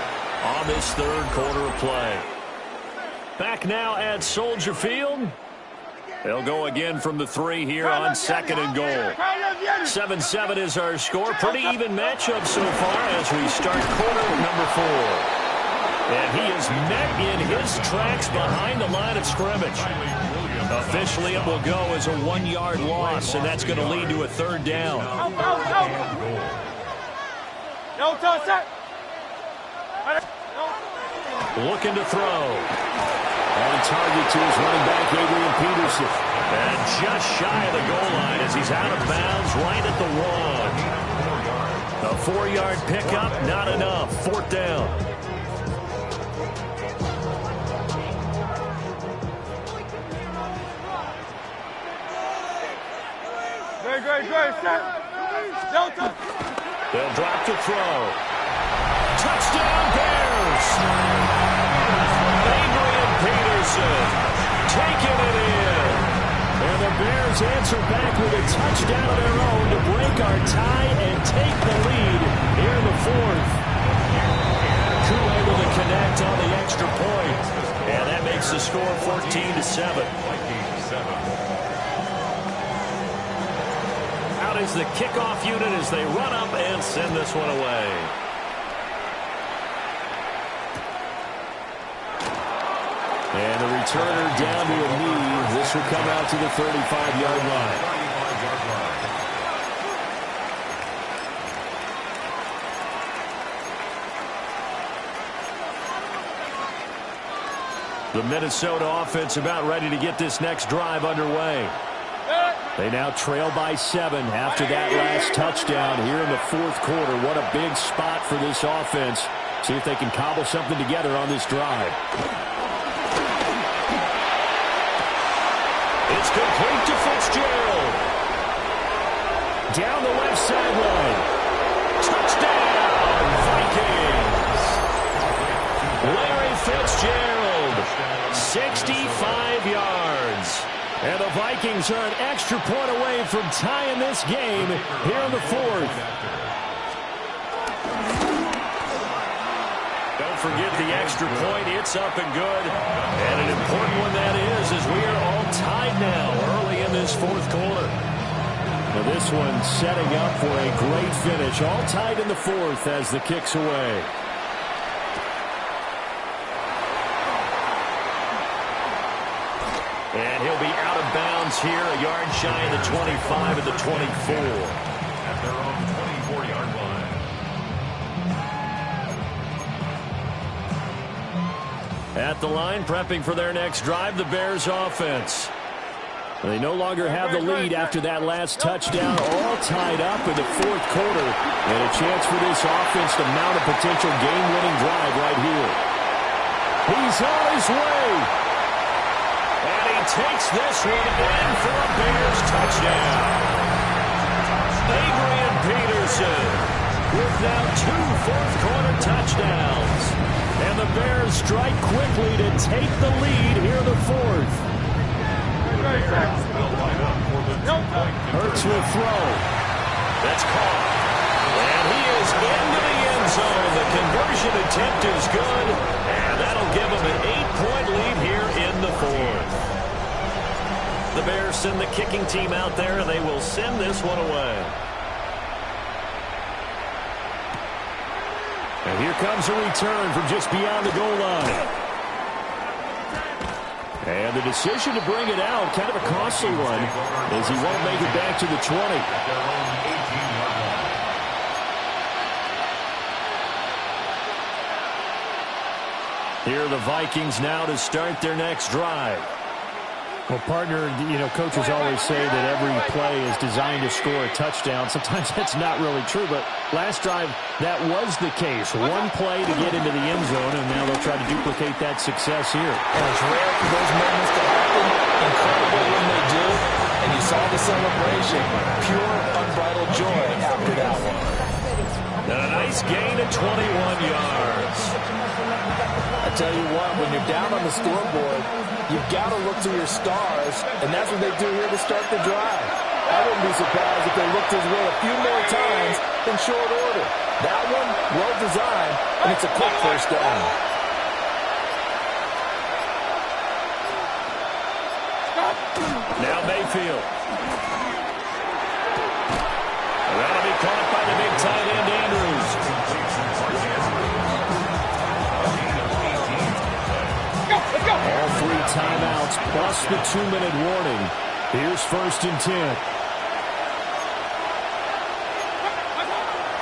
on this 3rd quarter of play. Back now at Soldier Field. They'll go again from the 3 here on 2nd and goal. 7-7 is our score. Pretty even matchup so far as we start quarter number 4. And he is met in his tracks behind the line of scrimmage. Officially, it will go as a 1-yard loss, and that's going to lead to a 3rd down. Looking to throw. On target to his running back, Adrian Peterson. And just shy of the goal line as he's out of bounds right at the 1. A 4-yard pickup, not enough. 4th down. They'll drop to throw. Touchdown Bears! Adrian Peterson taking it in. And the Bears answer back with a touchdown of their own to break our tie and take the lead here in the 4th. Koo able to connect on the extra point. And that makes the score 14-7. Out is the kickoff unit as they run up and send this one away. And the returner down to a knee. This will come out to the 35-yard line. The Minnesota offense about ready to get this next drive underway. They now trail by 7 after that last touchdown here in the 4th quarter. What a big spot for this offense. See if they can cobble something together on this drive. It's complete to Fitzgerald. Down the left sideline. Touchdown, Vikings. Larry Fitzgerald, 65 yards. And the Vikings are an extra point away from tying this game here in the 4th. Don't forget the extra point. It's up and good. And an important one that is, as we are all tied now early in this 4th quarter. Now this one setting up for a great finish. All tied in the 4th as the kick's away. And he'll be out of bounds here, a yard shy of the 25 and the 24. At their own 24-yard line. At the line, prepping for their next drive, the Bears offense. They no longer have the lead after that last touchdown, all tied up in the 4th quarter. And a chance for this offense to mount a potential game-winning drive right here. He's on his way. And he takes this one in for a Bears touchdown. Adrian Peterson with now 2 4th-quarter touchdowns. And the Bears strike quickly to take the lead here in the 4th. Hurts will throw. That's caught. And he is into the end zone. The conversion attempt is good. And that'll give them an 8-point lead here in the 4th. The Bears send the kicking team out there, and they will send this one away. And here comes a return from just beyond the goal line. And the decision to bring it out, kind of a costly one, as he won't make it back to the 20. Here are the Vikings now to start their next drive. Well, partner, coaches always say that every play is designed to score a touchdown. Sometimes that's not really true, but last drive, that was the case. One play to get into the end zone, and now they'll try to duplicate that success here. And it's rare for those moments to happen. Incredible when they do. And you saw the celebration. Pure, unbridled joy after that one. And a nice gain of 21 yards. I tell you what, when you're down on the scoreboard, you've got to look to your stars, and that's what they do here to start the drive. I wouldn't be surprised if they looked his way a few more times in short order. That one, well designed, and it's a quick 1st down. Now Mayfield. That'll be caught by the big tight end, Andrews. All 3 timeouts plus the 2-minute warning. Here's 1st and 10.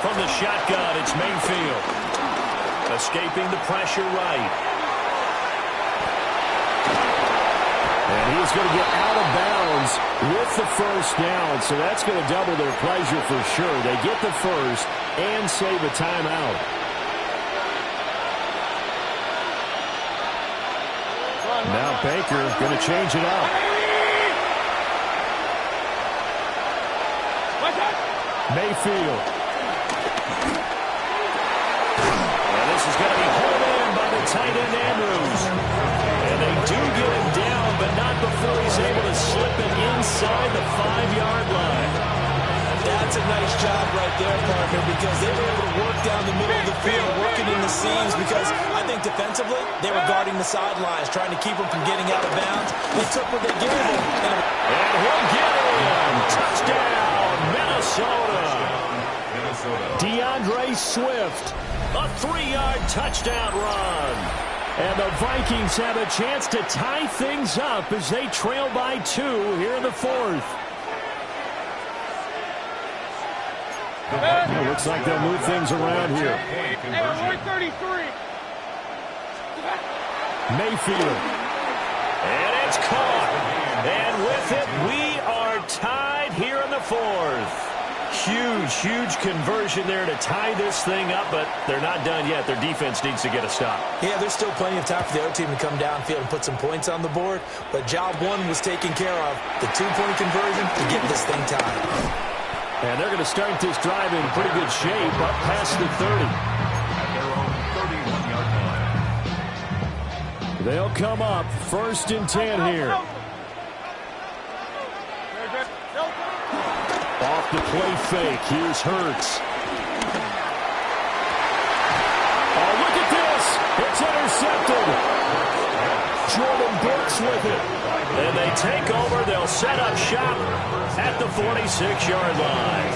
From the shotgun, it's Mayfield. Escaping the pressure right. And he's going to get out of bounds with the 1st down, so that's going to double their pleasure for sure. They get the 1st and save a timeout. Now Baker going to change it up. Mayfield. And this is going to be hauled in by the tight end Andrews. And they do get him down, but not before he's able to slip it inside the 5-yard line. That's a nice job right there, partner, because they were able to work down the middle of the field, working in the seams, because I think defensively, they were guarding the sidelines, trying to keep him from getting out of bounds. They took what they gave him. And he'll get in. Touchdown, Minnesota. DeAndre Swift, a 3-yard touchdown run. And the Vikings have a chance to tie things up as they trail by 2 here in the 4th. It looks like they'll move things around here. Mayfield. And it's caught. And with it, we are tied here in the 4th. Huge conversion there to tie this thing up, but they're not done yet. Their defense needs to get a stop. Yeah, there's still plenty of time for the other team to come downfield and put some points on the board, but job 1 was taken care of. The 2-point conversion to get this thing tied. And they're going to start this drive in pretty good shape up past the 30. They'll come up 1st and 10 here. Off the play fake. Here's Hurts. Oh, look at this. It's intercepted. Jordan Brooks with it. And they take over. They'll set up shop at the 46-yard line.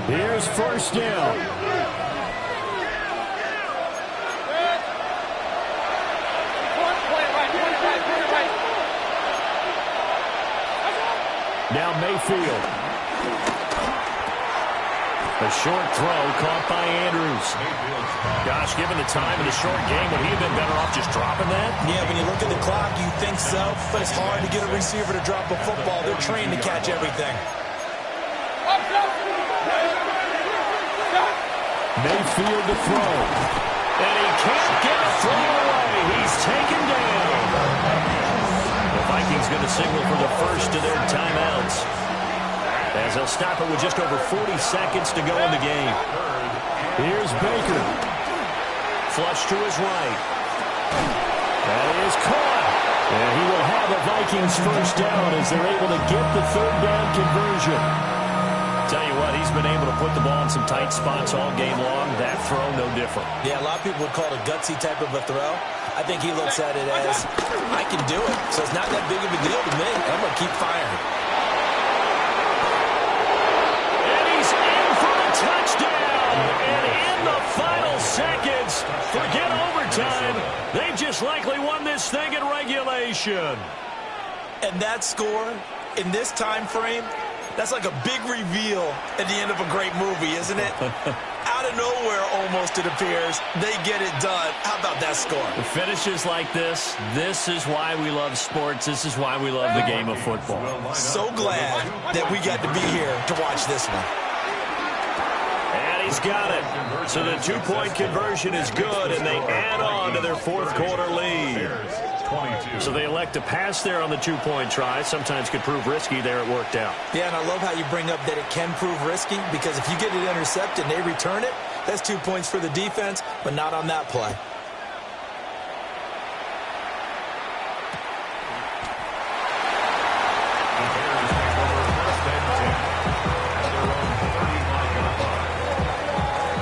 Here's 1st down. Now Mayfield. A short throw caught by Andrews. Gosh, given the time in the short game, would he have been better off just dropping that? Yeah, when you look at the clock, you think so, but it's hard to get a receiver to drop a football. They're trained to catch everything. Mayfield to throw. And he can't get a throw away. He's taken down. The Vikings going to signal for the 1st of their timeouts, as they'll stop it with just over 40 seconds to go in the game. Here's Baker. Flush to his right. That is caught. And he will have a Vikings 1st down as they're able to get the 3rd down conversion. Tell you what, he's been able to put the ball in some tight spots all game long. That throw, no different. Yeah, a lot of people would call it a gutsy type of a throw. I think he looks at it as, I can do it, so it's not that big of a deal to me. I'm going to keep firing. And he's in for a touchdown. And in the final seconds, forget overtime, they just likely won this thing in regulation. And that score, in this time frame, that's like a big reveal at the end of a great movie, isn't it? Out of nowhere, almost, it appears, they get it done. How about that score? The finishes like this is why we love sports. This is why we love the game of football. So glad that we got to be here to watch this one. And he's got it. So the 2-point conversion is good, and they add on to their 4th quarter lead. So they elect to pass there on the 2-point try. Sometimes could prove risky. There it worked out. Yeah, and I love how you bring up that it can prove risky, because if you get it intercepted and they return it, that's 2 points for the defense, but not on that play.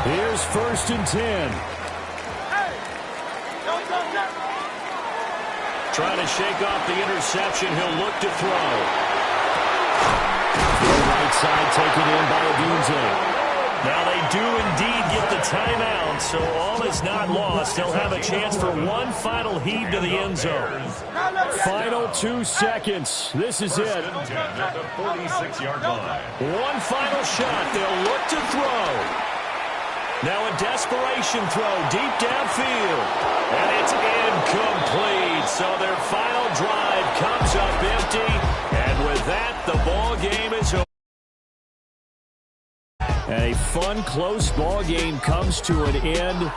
Here's 1st and 10. Trying to shake off the interception. He'll look to throw. Right side taken in by Odunze. Now they do indeed get the timeout, so all is not lost. They'll have a chance for one final heave to the end zone. Final 2 seconds. This is it. At the 46-yard line. One final shot. They'll look to throw. Now a desperation throw deep downfield. And it's incomplete. So their final drive comes up empty. And with that, the ball game is over. And a fun, close ball game comes to an end.